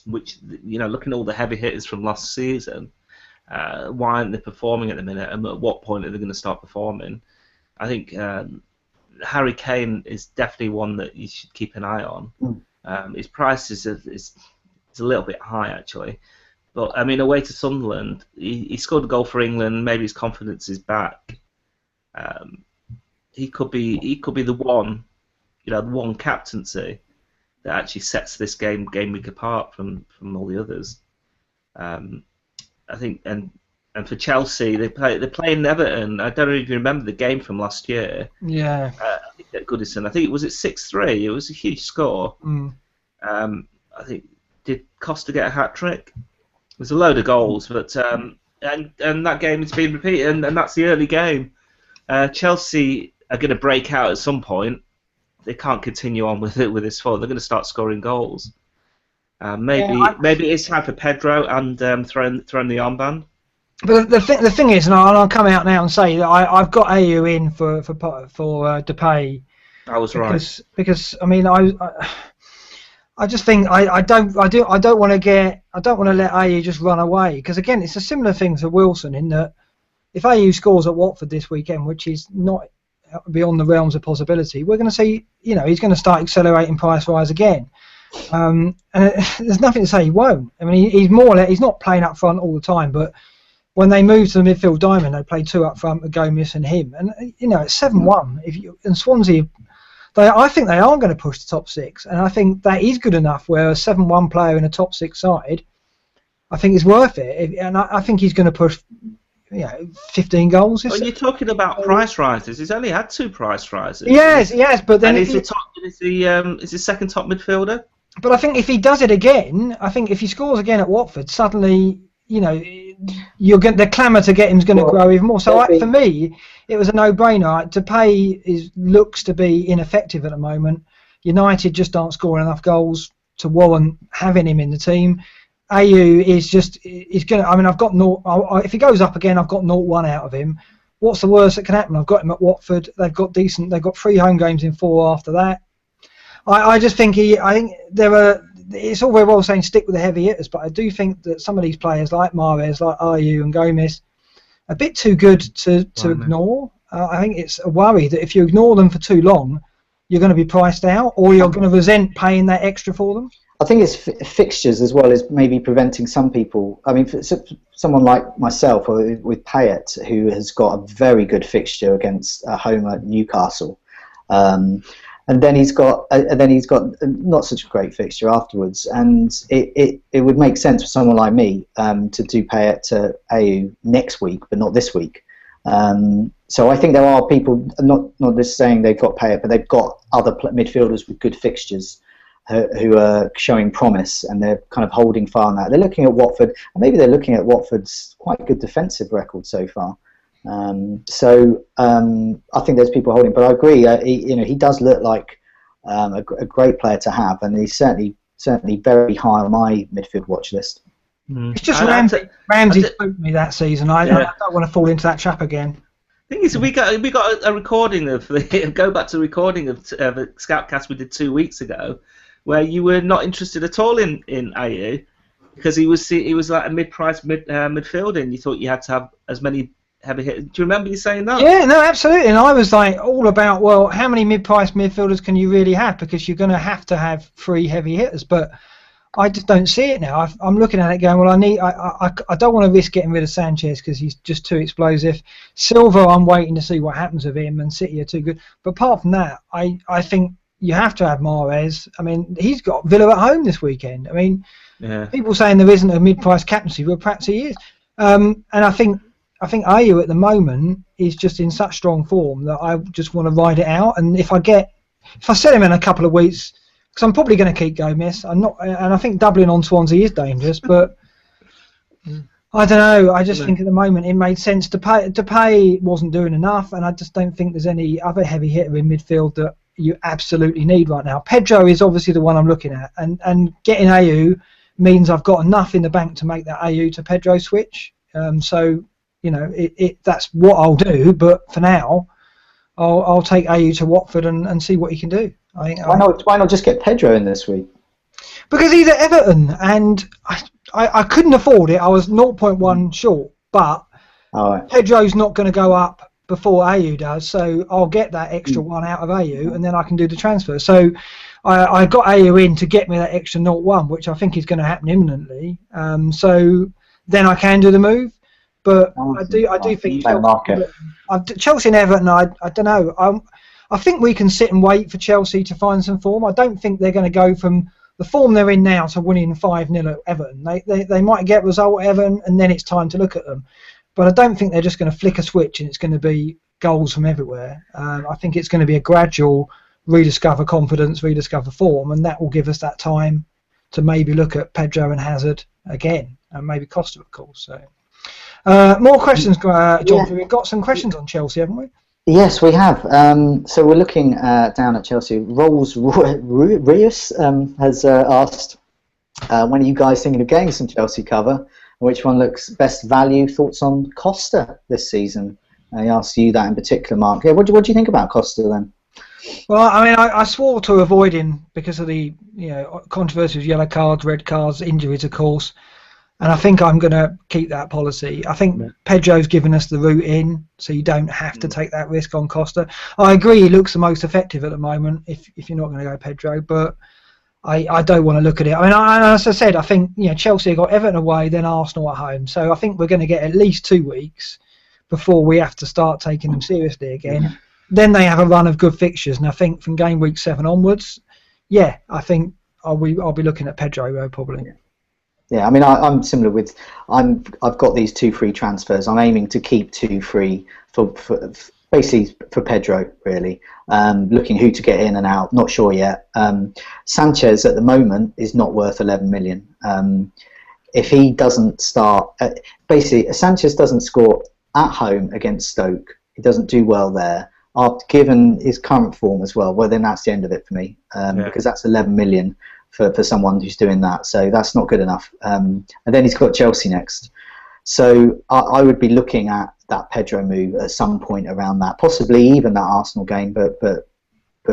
looking at all the heavy hitters from last season, why aren't they performing at the minute, and at what point are they going to start performing? I think Harry Kane is definitely one that you should keep an eye on. His price is a little bit high actually, but I mean, away to Sunderland, he scored a goal for England. Maybe his confidence is back. He could be the one. The one captaincy that actually sets this game week apart from all the others. I think, and for Chelsea, they're playing Everton. I don't know if you remember the game from last year. Yeah. I think at Goodison, I think it was at 6-3. It was a huge score. I think, did Costa get a hat trick? There's a load of goals, but and that game has been repeated, and that's the early game. Chelsea are going to break out at some point. They can't continue on with this form. They're going to start scoring goals. Maybe it's time for Pedro and throwing the armband. But the thing is, and I'll come out now and say that I've got Ayew in for Depay. I was right because I mean I just think I don't want to let Ayew just run away, because again it's a similar thing to Wilson in that if Ayew scores at Watford this weekend, which is not beyond the realms of possibility, we're going to see, he's going to start accelerating price rise again, and there's nothing to say he won't. I mean, he's not playing up front all the time, but when they moved to the midfield diamond, they played 2 up front with Gomez and him, and it's 7-1. And Swansea, I think they are going to push the top 6, and I think that is good enough. Where a 7-1 player in a top 6 side, I think is worth it, and I think he's going to push 15 goals. When you're talking about price rises, he's only had 2 price rises. Yes, but then is the second top midfielder. But I think if he does it again, I think if he scores again at Watford, suddenly the clamour to get him is going to grow even more. So for me, it was a no-brainer. Depay looks to be ineffective at the moment. United just aren't scoring enough goals to warrant having him in the team. AU is going to. I mean, I've got if he goes up again, I've got 0-1 out of him. What's the worst that can happen? I've got him at Watford. They've got 3 home games in 4 after that. I just think it's all very well saying stick with the heavy hitters, but I do think that some of these players like Mahrez, like Ayew and Gomez, are a bit too good to ignore. I think it's a worry that if you ignore them for too long, you're going to be priced out, or you're going to resent paying that extra for them. I think it's fixtures as well as maybe preventing some people. I mean, for someone like myself or with Payet, who has got a very good fixture against home at Newcastle, and then he's got not such a great fixture afterwards. And it would make sense for someone like me to do Payet to Ayew next week, but not this week. So I think there are people not just saying they've got Payet, but they've got other midfielders with good fixtures who are showing promise, and they're kind of holding fire on that. They're looking at Watford, and maybe they're looking at Watford's quite good defensive record so far. So I think there's people holding, but I agree. He does look like a great player to have, and he's certainly very high on my midfield watch list. It's just Ramsey spooked me that season. I don't want to fall into that trap again. Thing is, we got a recording of go back to the recording of a Scoutcast we did 2 weeks ago, where you were not interested at all in Ayew because he was like a mid-price midfielder, and you thought you had to have as many heavy hitters. Do you remember you saying that? Yeah, no, absolutely. And I was like all about, well, how many mid-price midfielders can you really have, because you're going to have 3 heavy hitters, but I just don't see it now. I'm looking at it going, well, I don't want to risk getting rid of Sanchez because he's just too explosive. Silva, I'm waiting to see what happens with him, and City are too good. But apart from that, I think you have to have Mahrez. I mean, he's got Villa at home this weekend. I mean, people saying there isn't a mid-price captaincy, well, perhaps he is. And I think Ayew at the moment is just in such strong form that I just want to ride it out. And if I sell him in a couple of weeks, because I'm probably going to keep Gomez. And I think doubling on Swansea is dangerous, but I don't know. I just think at the moment it made sense to pay wasn't doing enough, and I just don't think there's any other heavy hitter in midfield that you absolutely need right now. Pedro is obviously the one I'm looking at, and getting Ayew means I've got enough in the bank to make that Ayew to Pedro switch. So that's what I'll do. But for now, I'll take Ayew to Watford and see what he can do. Why not just get Pedro in this week? Because he's at Everton, and I couldn't afford it. I was 0.1 short, but Pedro's not going to go up before Ayew does, so I'll get that extra 1 out of Ayew, and then I can do the transfer. So I got Ayew in to get me that extra 0.1, which I think is going to happen imminently. So then I can do the move. But I do think Chelsea and Everton, I don't know. I think we can sit and wait for Chelsea to find some form. I don't think they're going to go from the form they're in now to winning 5-0 at Everton. They might get a result at Everton, and then it's time to look at them. But I don't think they're just going to flick a switch and it's going to be goals from everywhere. I think it's going to be a gradual rediscover confidence, rediscover form, and that will give us that time to maybe look at Pedro and Hazard again, and maybe Costa, of course. So, more questions, John. We've got some questions on Chelsea, haven't we? Yes, we have. So we're looking down at Chelsea. Rolls Rios has asked, when are you guys thinking of getting some Chelsea cover? Which one looks best value? Thoughts on Costa this season? He asked you that in particular, Mark. Yeah, what do you think about Costa then? Well, I mean, I swore to avoid him because of the controversy with yellow cards, red cards, injuries, of course. And I think I'm going to keep that policy. I think Pedro's given us the route in, so you don't have to take that risk on Costa. I agree he looks the most effective at the moment if you're not going to go Pedro, but I don't want to look at it. I mean, as I said, I think Chelsea got Everton away, then Arsenal at home. So I think we're going to get at least 2 weeks before we have to start taking them seriously again. Then they have a run of good fixtures, and I think from game week 7 onwards, I think I'll be looking at Pedro probably. Yeah, I mean, I'm similar with. I've got these 2 free transfers. I'm aiming to keep 2 free for basically for Pedro, really. Looking who to get in and out, not sure yet. Sanchez at the moment is not worth 11 million. If he doesn't start, basically, Sanchez doesn't score at home against Stoke. He doesn't do well there. Given his current form as well, then that's the end of it for me, because that's 11 million for someone who's doing that. So that's not good enough. And then he's got Chelsea next. So I would be looking at that Pedro move at some point around that, possibly even that Arsenal game, but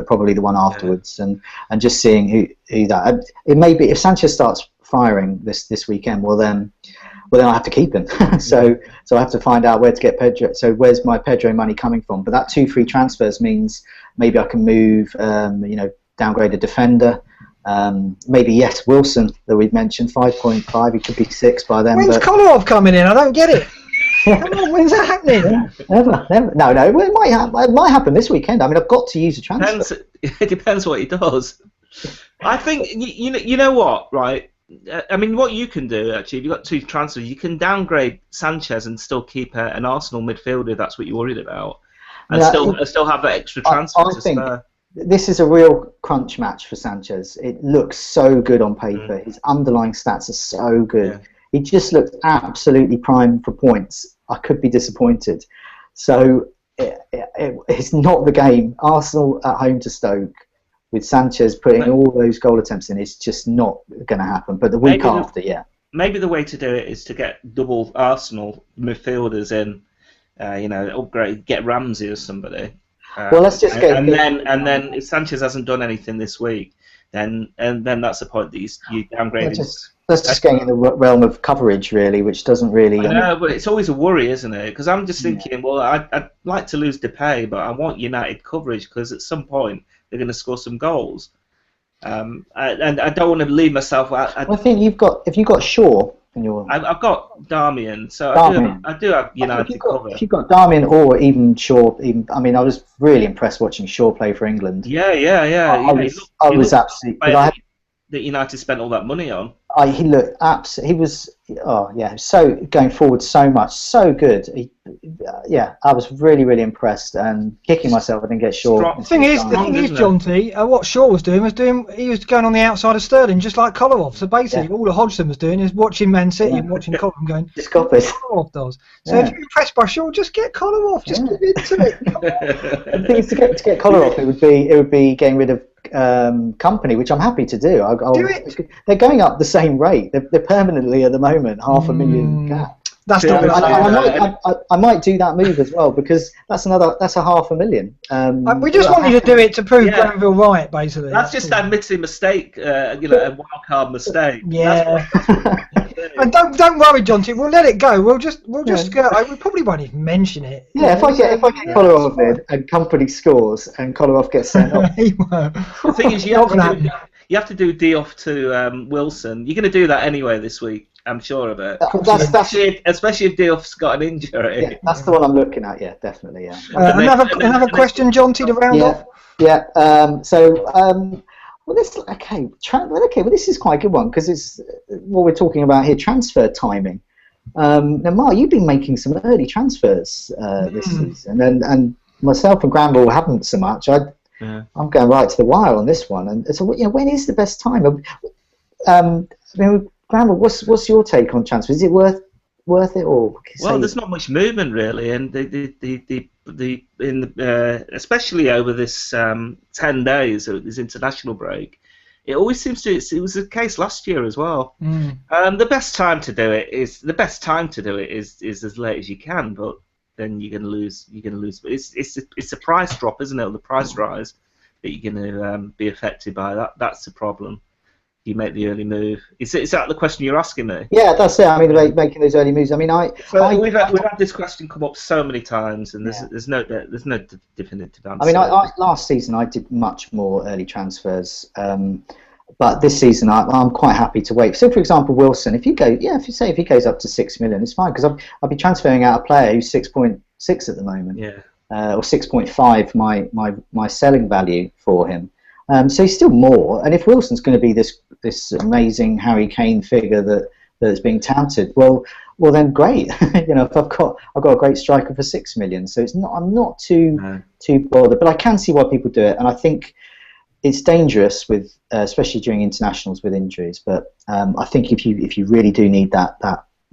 probably the one afterwards, and just seeing who that. It may be if Sanchez starts firing this weekend. Well then I have to keep him. so I have to find out where to get Pedro. So where's my Pedro money coming from? But that 2 free transfers means maybe I can move, downgrade a defender. Maybe yes, Wilson that we've mentioned, 5.5. He could be 6 by then. When's Kolarov coming in? I don't get it. Come on, when's that happening? Never. No. Well, it might happen this weekend. I mean, I've got to use a transfer. It depends what he does. I think you know what, right? I mean, what you can do actually, if you've got 2 transfers, you can downgrade Sanchez and still keep an Arsenal midfielder if that's what you're worried about, and still have that extra transfer to spare. This is a real crunch match for Sanchez. It looks so good on paper. His underlying stats are so good. Yeah. He just looked absolutely prime for points. I could be disappointed. So it's not the game. Arsenal at home to Stoke with Sanchez putting all those goal attempts in, it's just not going to happen. But the week after, yeah. Maybe the way to do it is to get double Arsenal midfielders in, upgrade, get Ramsey or somebody. Well, let's just go. And then if Sanchez hasn't done anything this week, then that's the point that you downgrade him. That's just going in the realm of coverage, really, which doesn't really. I know, but it's always a worry, isn't it? Because I'm just thinking, well, I'd like to lose Depay, but I want United coverage because at some point they're going to score some goals, and I don't want to leave myself. I think if you've got Shaw in your. I've got Darmian, so I do have United cover. If you've got Darmian or even Shaw, I mean, I was really impressed watching Shaw play for England. Yeah. I was absolutely. That United spent all that money on. He looked absolutely. He was, so going forward so much, so good. I was really, really impressed and kicking myself. I didn't get Shaw. The thing is, John T, what Shaw was doing, he was going on the outside of Sterling, just like Kolarov. So basically, all that Hodgson was doing is watching Man City and watching Kolarov going, just copy. Kolarov does. So if you're impressed by Shaw, just get Kolarov. Just give into it. The thing is, to get Kolarov, it would be getting rid of Company, which I'm happy to do. Do it. They're going up the same rate. They're permanently at the moment $500,000 gap. That's not I might do that move as well because that's a $500,000. We just want you to do it to prove Granville right, basically. That's just admitting a mistake, a wild card mistake. Yeah. And don't worry, John T. We'll let it go. We'll just go. We probably won't even mention it. Yeah, if I get Kolarov in and Company scores and Kolarov gets sent off. The thing is, you have to do Diouf to Wilson. You're going to do that anyway this week. I'm sure of it. Especially if Diouf's got an injury. Yeah, that's the one I'm looking at. Yeah, definitely. Yeah. Another question, John T. To round off. Yeah. Well, this is quite a good one because it's what we're talking about here: transfer timing. Now, Mark, you've been making some early transfers this season, and myself and Granville haven't so much. I'm going right to the wire on this one, and so when is the best time? Granville, what's your take on transfers? Is it worth it or? Well, there's not much movement really, and especially over this 10 days of this international break, it always seems to. It was the case last year as well. The best time to do it is as late as you can, but then you're going to lose. But it's a price drop, isn't it? Or the price rise that you're going to be affected by. That's the problem. You make the early move. Is that the question you're asking me? Yeah, that's it. I mean, making those early moves. I mean, we've had this question come up so many times, and there's no definitive answer. I mean, last season I did much more early transfers, but this season I'm quite happy to wait. So, for example, Wilson, if he goes up to 6 million, it's fine because I'll be transferring out a player who's 6.6 at the moment, or 6.5 my selling value for him. So he's still more, and if Wilson's going to be this amazing Harry Kane figure that's being touted, well then great. If I've got a great striker for 6 million, so I'm not too bothered. But I can see why people do it, and I think it's dangerous with especially during internationals with injuries. But I think if you really do need that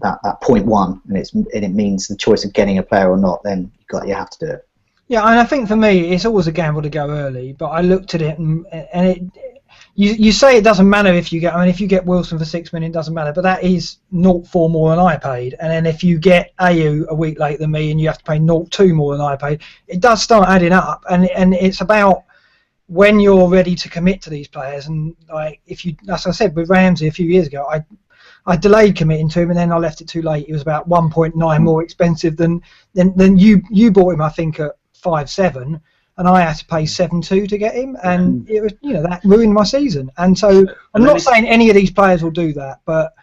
0.1, and it means the choice of getting a player or not, then you have to do it. Yeah, and I think for me, it's always a gamble to go early. But I looked at it, and you say it doesn't matter if you get. I mean, if you get Wilson for $6 million, it doesn't matter. But that is 0.4 more than I paid. And then if you get Ayew a week later than me, and you have to pay 0.2 more than I paid, it does start adding up. And it's about when you're ready to commit to these players. And like if you, as I said with Ramsey a few years ago, I delayed committing to him, and then I left it too late. He was about 1.9 more expensive than you bought him, I think, at 5.7. And I had to pay 7.2 to get him, and it was, that ruined my season. And so I'm not saying any of these players will do that, but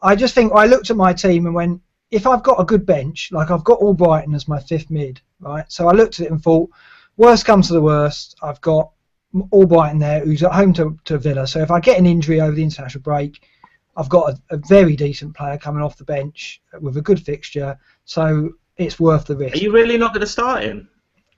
I just think I looked at my team and went, if I've got a good bench, like I've got Albrighton as my 5th mid, right? So I looked at it and thought, worst comes to the worst, I've got Albrighton there who's at home to Villa. So if I get an injury over the international break, I've got a very decent player coming off the bench with a good fixture, so it's worth the risk. Are you really not going to start him?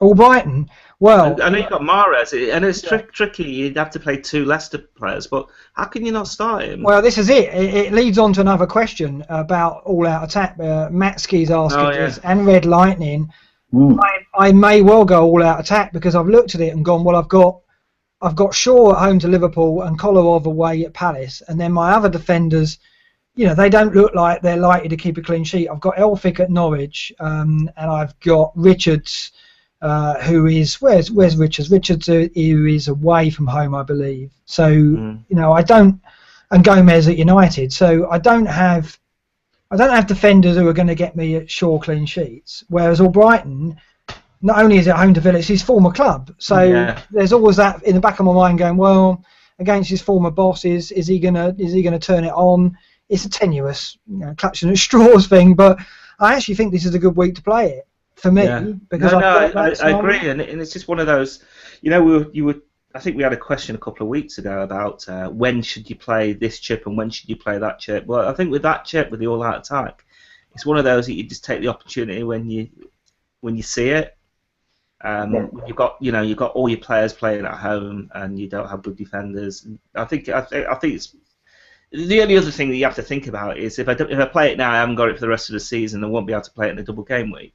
Albrighton? Well, I know you've got Mahrez, and it's tricky. You'd have to play 2 Leicester players, but how can you not start him? Well, this is it. It leads on to another question about all-out attack. Matsky's asking this, and Red Lightning. I may well go all-out attack because I've looked at it and gone, well, I've got Shaw at home to Liverpool and Kolarov away at Palace, and then my other defenders, they don't look like they're likely to keep a clean sheet. I've got Elphick at Norwich, and I've got Richards. Who is where's Richards? Richards who is away from home, I believe. So I don't, and Gomez at United. So I don't have defenders who are going to get me at sure clean sheets. Whereas Albrighton, not only is it home to Villa, it's his former club. So there's always that in the back of my mind going, well, against his former boss, is he gonna turn it on? It's a tenuous, clutching at straws thing, but I actually think this is a good week to play it. For me, because I agree, and it's just one of those. I think we had a question a couple of weeks ago about when should you play this chip and when should you play that chip. Well, I think with that chip, with the all-out attack, it's one of those that you just take the opportunity when you see it. You've got all your players playing at home, and you don't have good defenders. I think it's the only other thing that you have to think about is if I play it now, I haven't got it for the rest of the season, I won't be able to play it in a double game week.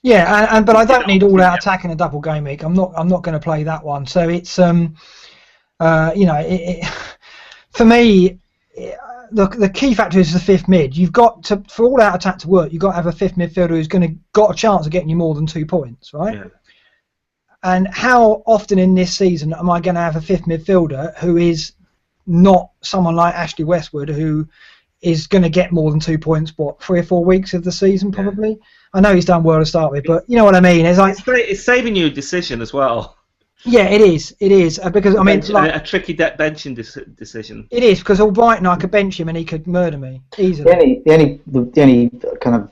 Yeah, but I don't need all-out attack in a double game week. I'm not going to play that one. So it's for me, the key factor is the 5th mid. You've got to, for all-out attack to work, you've got to have a 5th midfielder who's got a chance of getting you more than 2 points, right? Yeah. And how often in this season am I going to have a 5th midfielder who is not someone like Ashley Westwood, who is going to get more than 2 points, 3 or 4 weeks of the season probably? Yeah. I know he's done well to start with, but you know what I mean. It's saving you a decision as well. Yeah, it is. Because I mean, a tricky benching decision. It is because Albrighton, I could bench him and he could murder me easily. The only kind of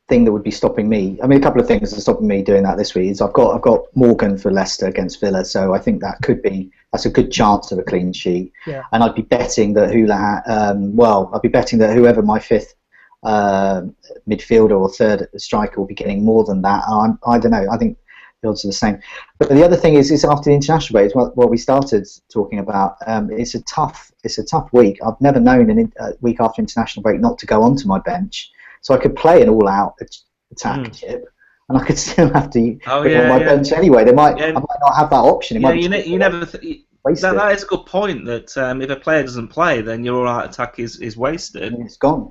thing that would be stopping me, I mean, a couple of things that are stopping me doing that this week is I've got Morgan for Leicester against Villa, so I think that's a good chance of a clean sheet. Yeah. And I'd be betting that whoever my 5th midfielder or 3rd striker will be getting more than that. I don't know. I think the odds are the same. But the other thing is after the international break, what we started talking about. It's a tough week. I've never known a week after international break not to go onto my bench, so I could play an all-out attack chip, and I could still have to bring on my bench anyway. I might not have that option. That is a good point. That if a player doesn't play, then your all-out attack is wasted. And it's gone.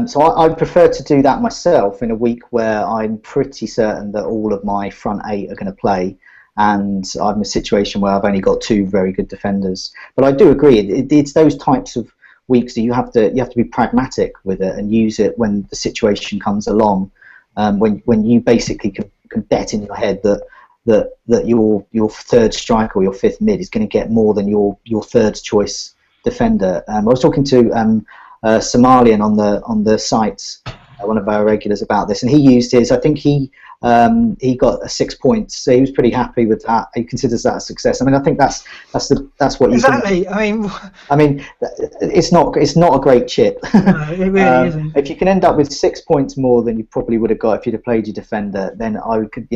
So I prefer to do that myself in a week where I'm pretty certain that all of my front 8 are going to play, and I'm in a situation where I've only got 2 very good defenders. But I do agree, it's those types of weeks that you have to be pragmatic with it and use it when the situation comes along. When you basically can bet in your head that your 3rd striker or your 5th mid is going to get more than your 3rd choice defender. I was talking to Somalian on the site, one of our regulars, about this, and he used his. I think he got 6 points, so he was pretty happy with that. He considers that a success. I mean, I think that's what you exactly. I mean, it's not a great chip. No, it really isn't. If you can end up with 6 points more than you probably would have got if you'd have played your defender, then I could,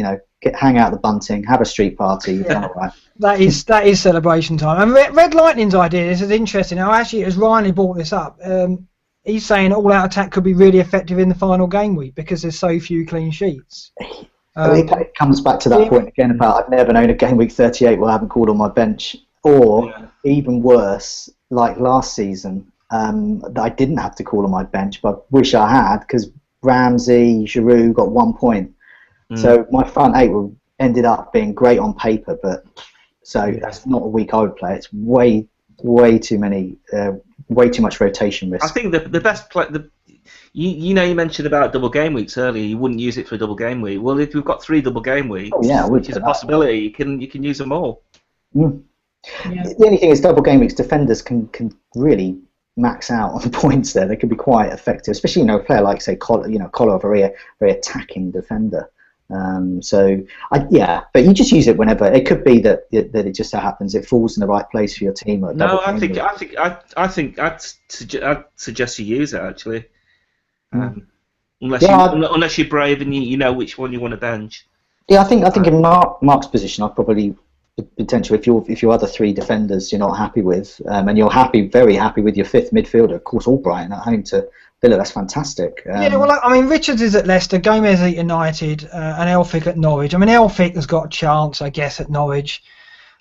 hang out the bunting, have a street party. Yeah. All right. That is celebration time. And Red Lightning's idea, this is interesting. Now, actually, as Ryan brought this up, he's saying all-out attack could be really effective in the final game week because there's so few clean sheets. It comes back to that point again about I've never known a game week 38 where I haven't called on my bench. or even worse, like last season, I didn't have to call on my bench, but I wish I had, because Ramsey, Giroud got 1 point. So my front eight ended up being great on paper, but that's not a week I would play. It's way too many, way too much rotation risk. I think the best play. You mentioned about double game weeks earlier. You wouldn't use it for a double game week. Well, if we've got 3 double game weeks, which is a possibility, you can use them all. Yeah. The only thing is, double game weeks, defenders can really max out on points there. They can be quite effective, especially a player like, say, Collar, very attacking defender. But you just use it whenever. It could be that it just so happens it falls in the right place for your team. No, I think I'd suggest you use it, actually. Unless you're brave and you know which one you want to bench. Yeah, I think in Mark's position, I'd probably potentially, if your other 3 defenders you're not happy with, and you're very happy with your 5th midfielder, of course, Albrighton at home to Villa, that's fantastic. Richards is at Leicester, Gomez at United, and Elphick at Norwich. I mean, Elphick has got a chance, I guess, at Norwich,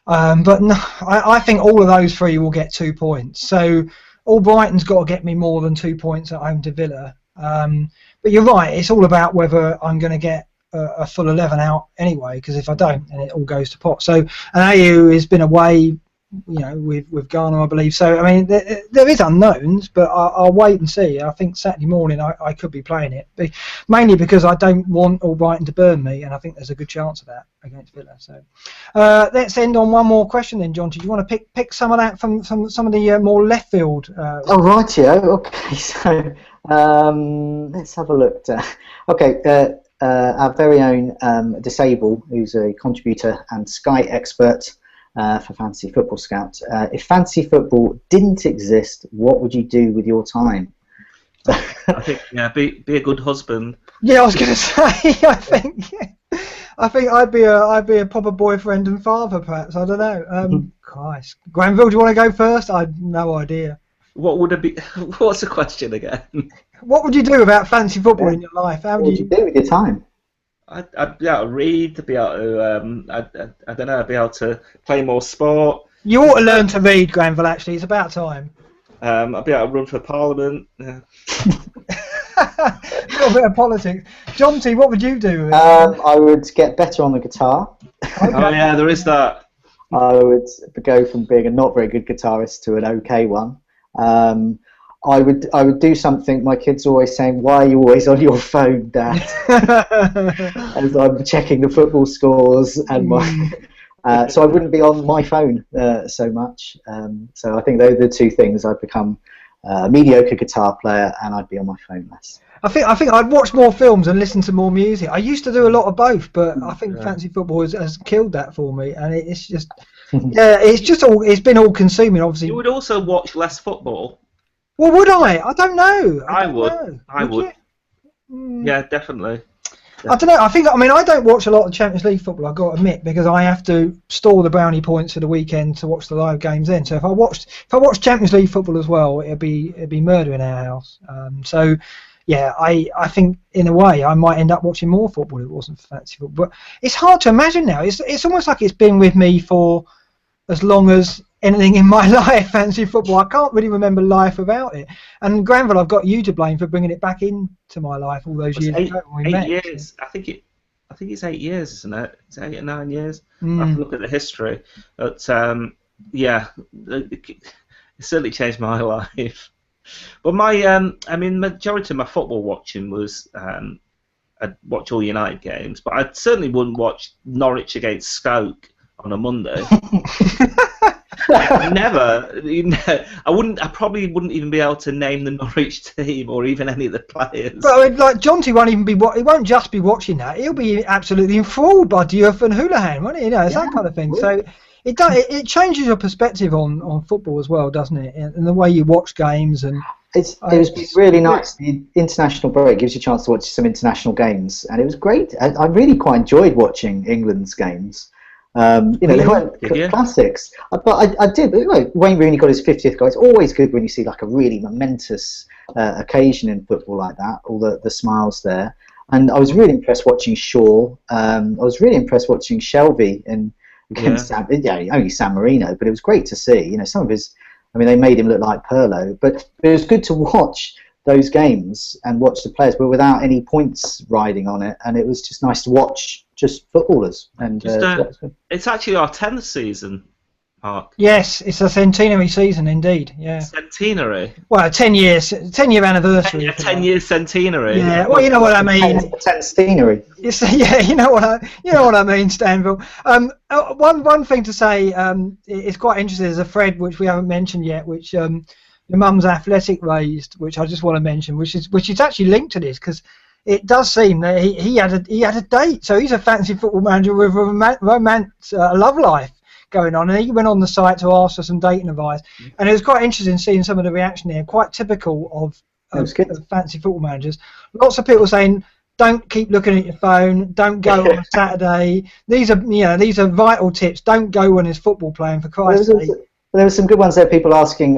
but no, I think all of those 3 will get 2 points. So Albrighton's got to get me more than 2 points at home to Villa. But you're right, it's all about whether I'm going to get a full 11 out anyway, because if I don't, then it all goes to pot. So, and AU has been away, with Ghana, I believe. So, I mean, there is unknowns, but I'll wait and see. I think Saturday morning I could be playing it, mainly because I don't want Albrighton to burn me, and I think there's a good chance of that against Villa. So, let's end on one more question then, John. Do you want to pick some of that from some of the more left field? Rightio. Okay, so let's have a look. Our very own Disable, who's a contributor and Sky expert for Fantasy Football Scout. If fantasy football didn't exist, what would you do with your time? I think, be a good husband. Yeah, I was going to say. I think I'd be a proper boyfriend and father, perhaps. I don't know. Christ, Granville, do you want to go first? I had no idea. What would it be? What's the question again? What would you do about fantasy football in your life? What would you do with your time? I'd be able to read, to be able to, I don't know, I'd be able to play more sport. You ought to learn to read, Granville, actually. It's about time. I'd be able to run for Parliament. Yeah. A little bit of politics. John T, what would you do? I would get better on the guitar. Okay. Oh, yeah, there is that. I would go from being a not very good guitarist to an okay one. I would do something. My kids are always saying, "Why are you always on your phone, Dad?" As I'm checking the football scores and so I wouldn't be on my phone so much. So I think those are the 2 things. I'd become a mediocre guitar player, and I'd be on my phone less. I think I'd watch more films and listen to more music. I used to do a lot of both, but I think fantasy football has killed that for me, and it's just it's been all consuming. Obviously, you would also watch less football. Well, would I? I don't know. I would. Yeah, definitely. I don't know. I don't watch a lot of Champions League football, I've got to admit, because I have to store the brownie points for the weekend to watch the live games then. So if I watched Champions League football as well, it'd be murder in our house. So yeah, I think in a way I might end up watching more football if it wasn't for fantasy football. But it's hard to imagine now. It's almost like it's been with me for as long as anything in my life, fantasy football. I can't really remember life without it. And Granville, I've got you to blame for bringing it back into my life all those years ago when we met. 8 years. I think it's 8 years, isn't it? It's 8 or 9 years. I have to look at the history. But it certainly changed my life. But majority of my football watching was I'd watch all United games, but I certainly wouldn't watch Norwich against Stoke on a Monday. Never. I probably wouldn't even be able to name the Norwich team or even any of the players. But like Jonty won't even be. He won't just be watching that. He'll be absolutely enthralled by Diouf and Houlihan, won't he? It's that kind of thing. So it changes your perspective on football as well, doesn't it? And the way you watch games and. It was really nice. The international break gives you a chance to watch some international games, and it was great. I really quite enjoyed watching England's games. They weren't classics, but I did. Wayne Rooney got his 50th goal. It's always good when you see like a really momentous occasion in football like that. All the smiles there, and I was really impressed watching Shaw. I was really impressed watching Shelvey in against only San Marino, but it was great to see. You know, some of his, I mean, they made him look like Pirlo, but it was good to watch those games and watch the players, but without any points riding on it, and it was just nice to watch just footballers. And it's actually our 10th season, Mark. Yes, it's a centenary season indeed. Yeah. Centenary. Well, 10-year anniversary. 10-year centenary. Yeah. Well, you know what I mean. Centenary. Yeah, you know what I mean, Stanville. One thing to say, it's quite interesting. There's a thread which we haven't mentioned yet, which your mum's Athletic raised, which I just want to mention, which is actually linked to this, because it does seem that he had a date. So he's a fantasy football manager with a love life going on, and he went on the site to ask for some dating advice, and it was quite interesting seeing some of the reaction there, quite typical of fantasy football managers. Lots of people saying, don't keep looking at your phone, don't go on a Saturday. These are vital tips. Don't go when there's football playing, for Christ's sake. There were some good ones there. People asking,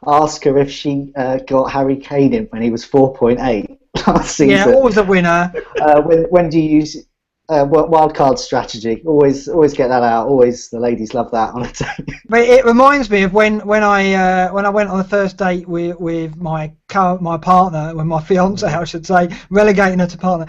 ask her if she got Harry Kane in when he was 4.8 last season. Yeah, always a winner. When do you use wildcard strategy? Always get that out. Always, the ladies love that on a date. But it reminds me of when I went on the first date with my partner, with my fiance, I should say, relegating her to partner.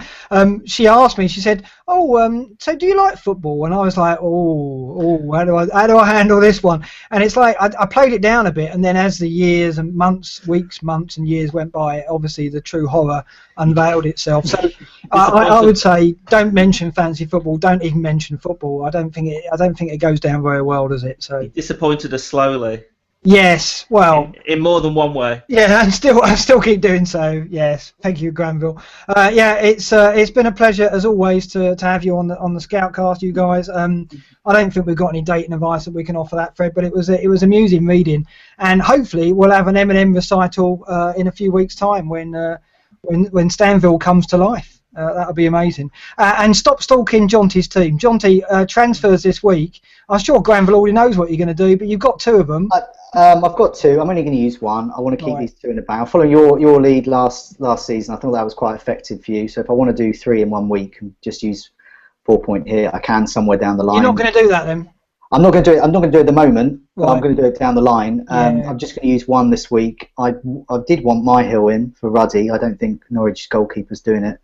She asked me. She said, so do you like football? And I was like, how do I handle this one? And it's like I played it down a bit, and then as the years and months and years went by, obviously the true horror unveiled itself. So I would say, don't mention fantasy football. Don't even mention football. I don't think it goes down very well, does it? So you disappointed us slowly. Yes, well, in more than one way. Yeah, I still keep doing so. Yes, thank you, Granville. Yeah, it's been a pleasure as always to have you on the Scoutcast, you guys. I don't think we've got any dating advice that we can offer that, Fred, but it was amusing reading, and hopefully we'll have an M&M recital in a few weeks' time when Stanville comes to life. That'll be amazing. And stop stalking Jonty's team. Jonty, transfers this week. I'm sure Granville already knows what you're going to do, but you've got two of them. I've got two. I'm only going to use one. I want to keep these two in the bag. Following your lead last season, I thought that was quite effective for you. So if I want to do 3 in 1 week and just use 4 point here, I can somewhere down the line. You're not going to do that then? I'm not going to do it. I'm not going to do it at the moment. But I'm going to do it down the line. I'm just going to use one this week. I did want my Hill in for Ruddy. I don't think Norwich goalkeeper's doing it.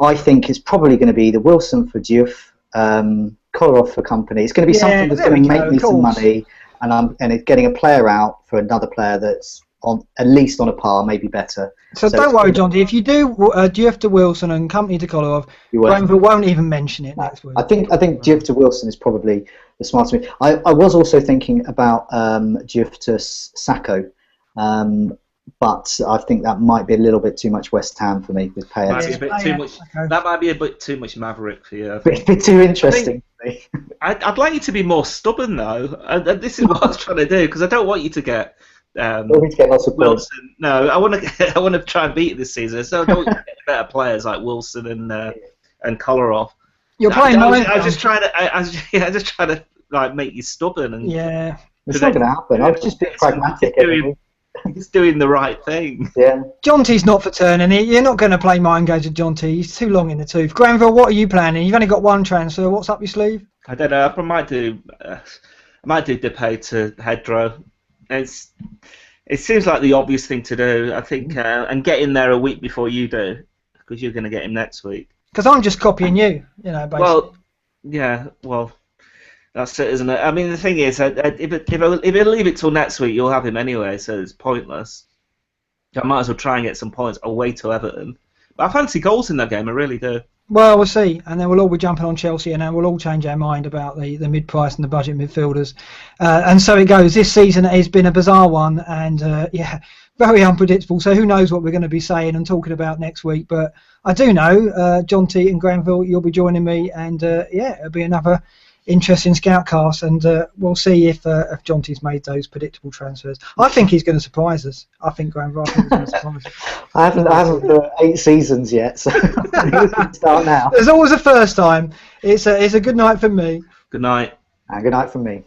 I think it's probably going to be the Wilson for Diouf, Kolarov for Company. It's going to be something that's going to make me some money, and it's getting a player out for another player that's on at least on a par, maybe better. So don't worry, Jonty. If you do Diouf to Wilson and Company to Kolarov, Granville won't even mention it next week. I think Diouf to Wilson is probably the smartest move. I was also thinking about Diouf to Sacco, but I think that might be a little bit too much West Ham for me with payouts. That might be a bit too much Maverick for you. A bit too interesting for me. I'd like you to be more stubborn though, and this is what I was trying to do, because I don't want you to get lots of Wilson. No, I want to try and beat it this season. So I don't want to get better players like Wilson and Kolarov. You're playing. I was just trying to like make you stubborn, and it's not going to happen. I was just being pragmatic. He's doing the right thing. Yeah. Jonty's not for turning. You're not going to play mind games with Jonty. He's too long in the tooth. Granville, what are you planning? You've only got one transfer. What's up your sleeve? I don't know. I might do Depay to Hedro. It seems like the obvious thing to do. I think, and get in there a week before you do, because you're going to get him next week. Because I'm just copying you, basically. Well, that's it, isn't it? I mean, the thing is, if I leave it till next week, you'll have him anyway, so it's pointless. I might as well try and get some points away to Everton. But I fancy goals in that game, I really do. Well, we'll see, and then we'll all be jumping on Chelsea, and then we'll all change our mind about the mid-price and the budget midfielders. And so it goes. This season has been a bizarre one, and very unpredictable. So who knows what we're going to be saying and talking about next week? But I do know, Jonty and Granville, you'll be joining me, and it'll be another interesting Scoutcast, and we'll see if Jonty's made those predictable transfers. I think he's going to surprise us. I think Granville is going to surprise us. I haven't for 8 seasons yet, so we can start now. There's always a first time. It's a good night for me. Good night. And good night from me.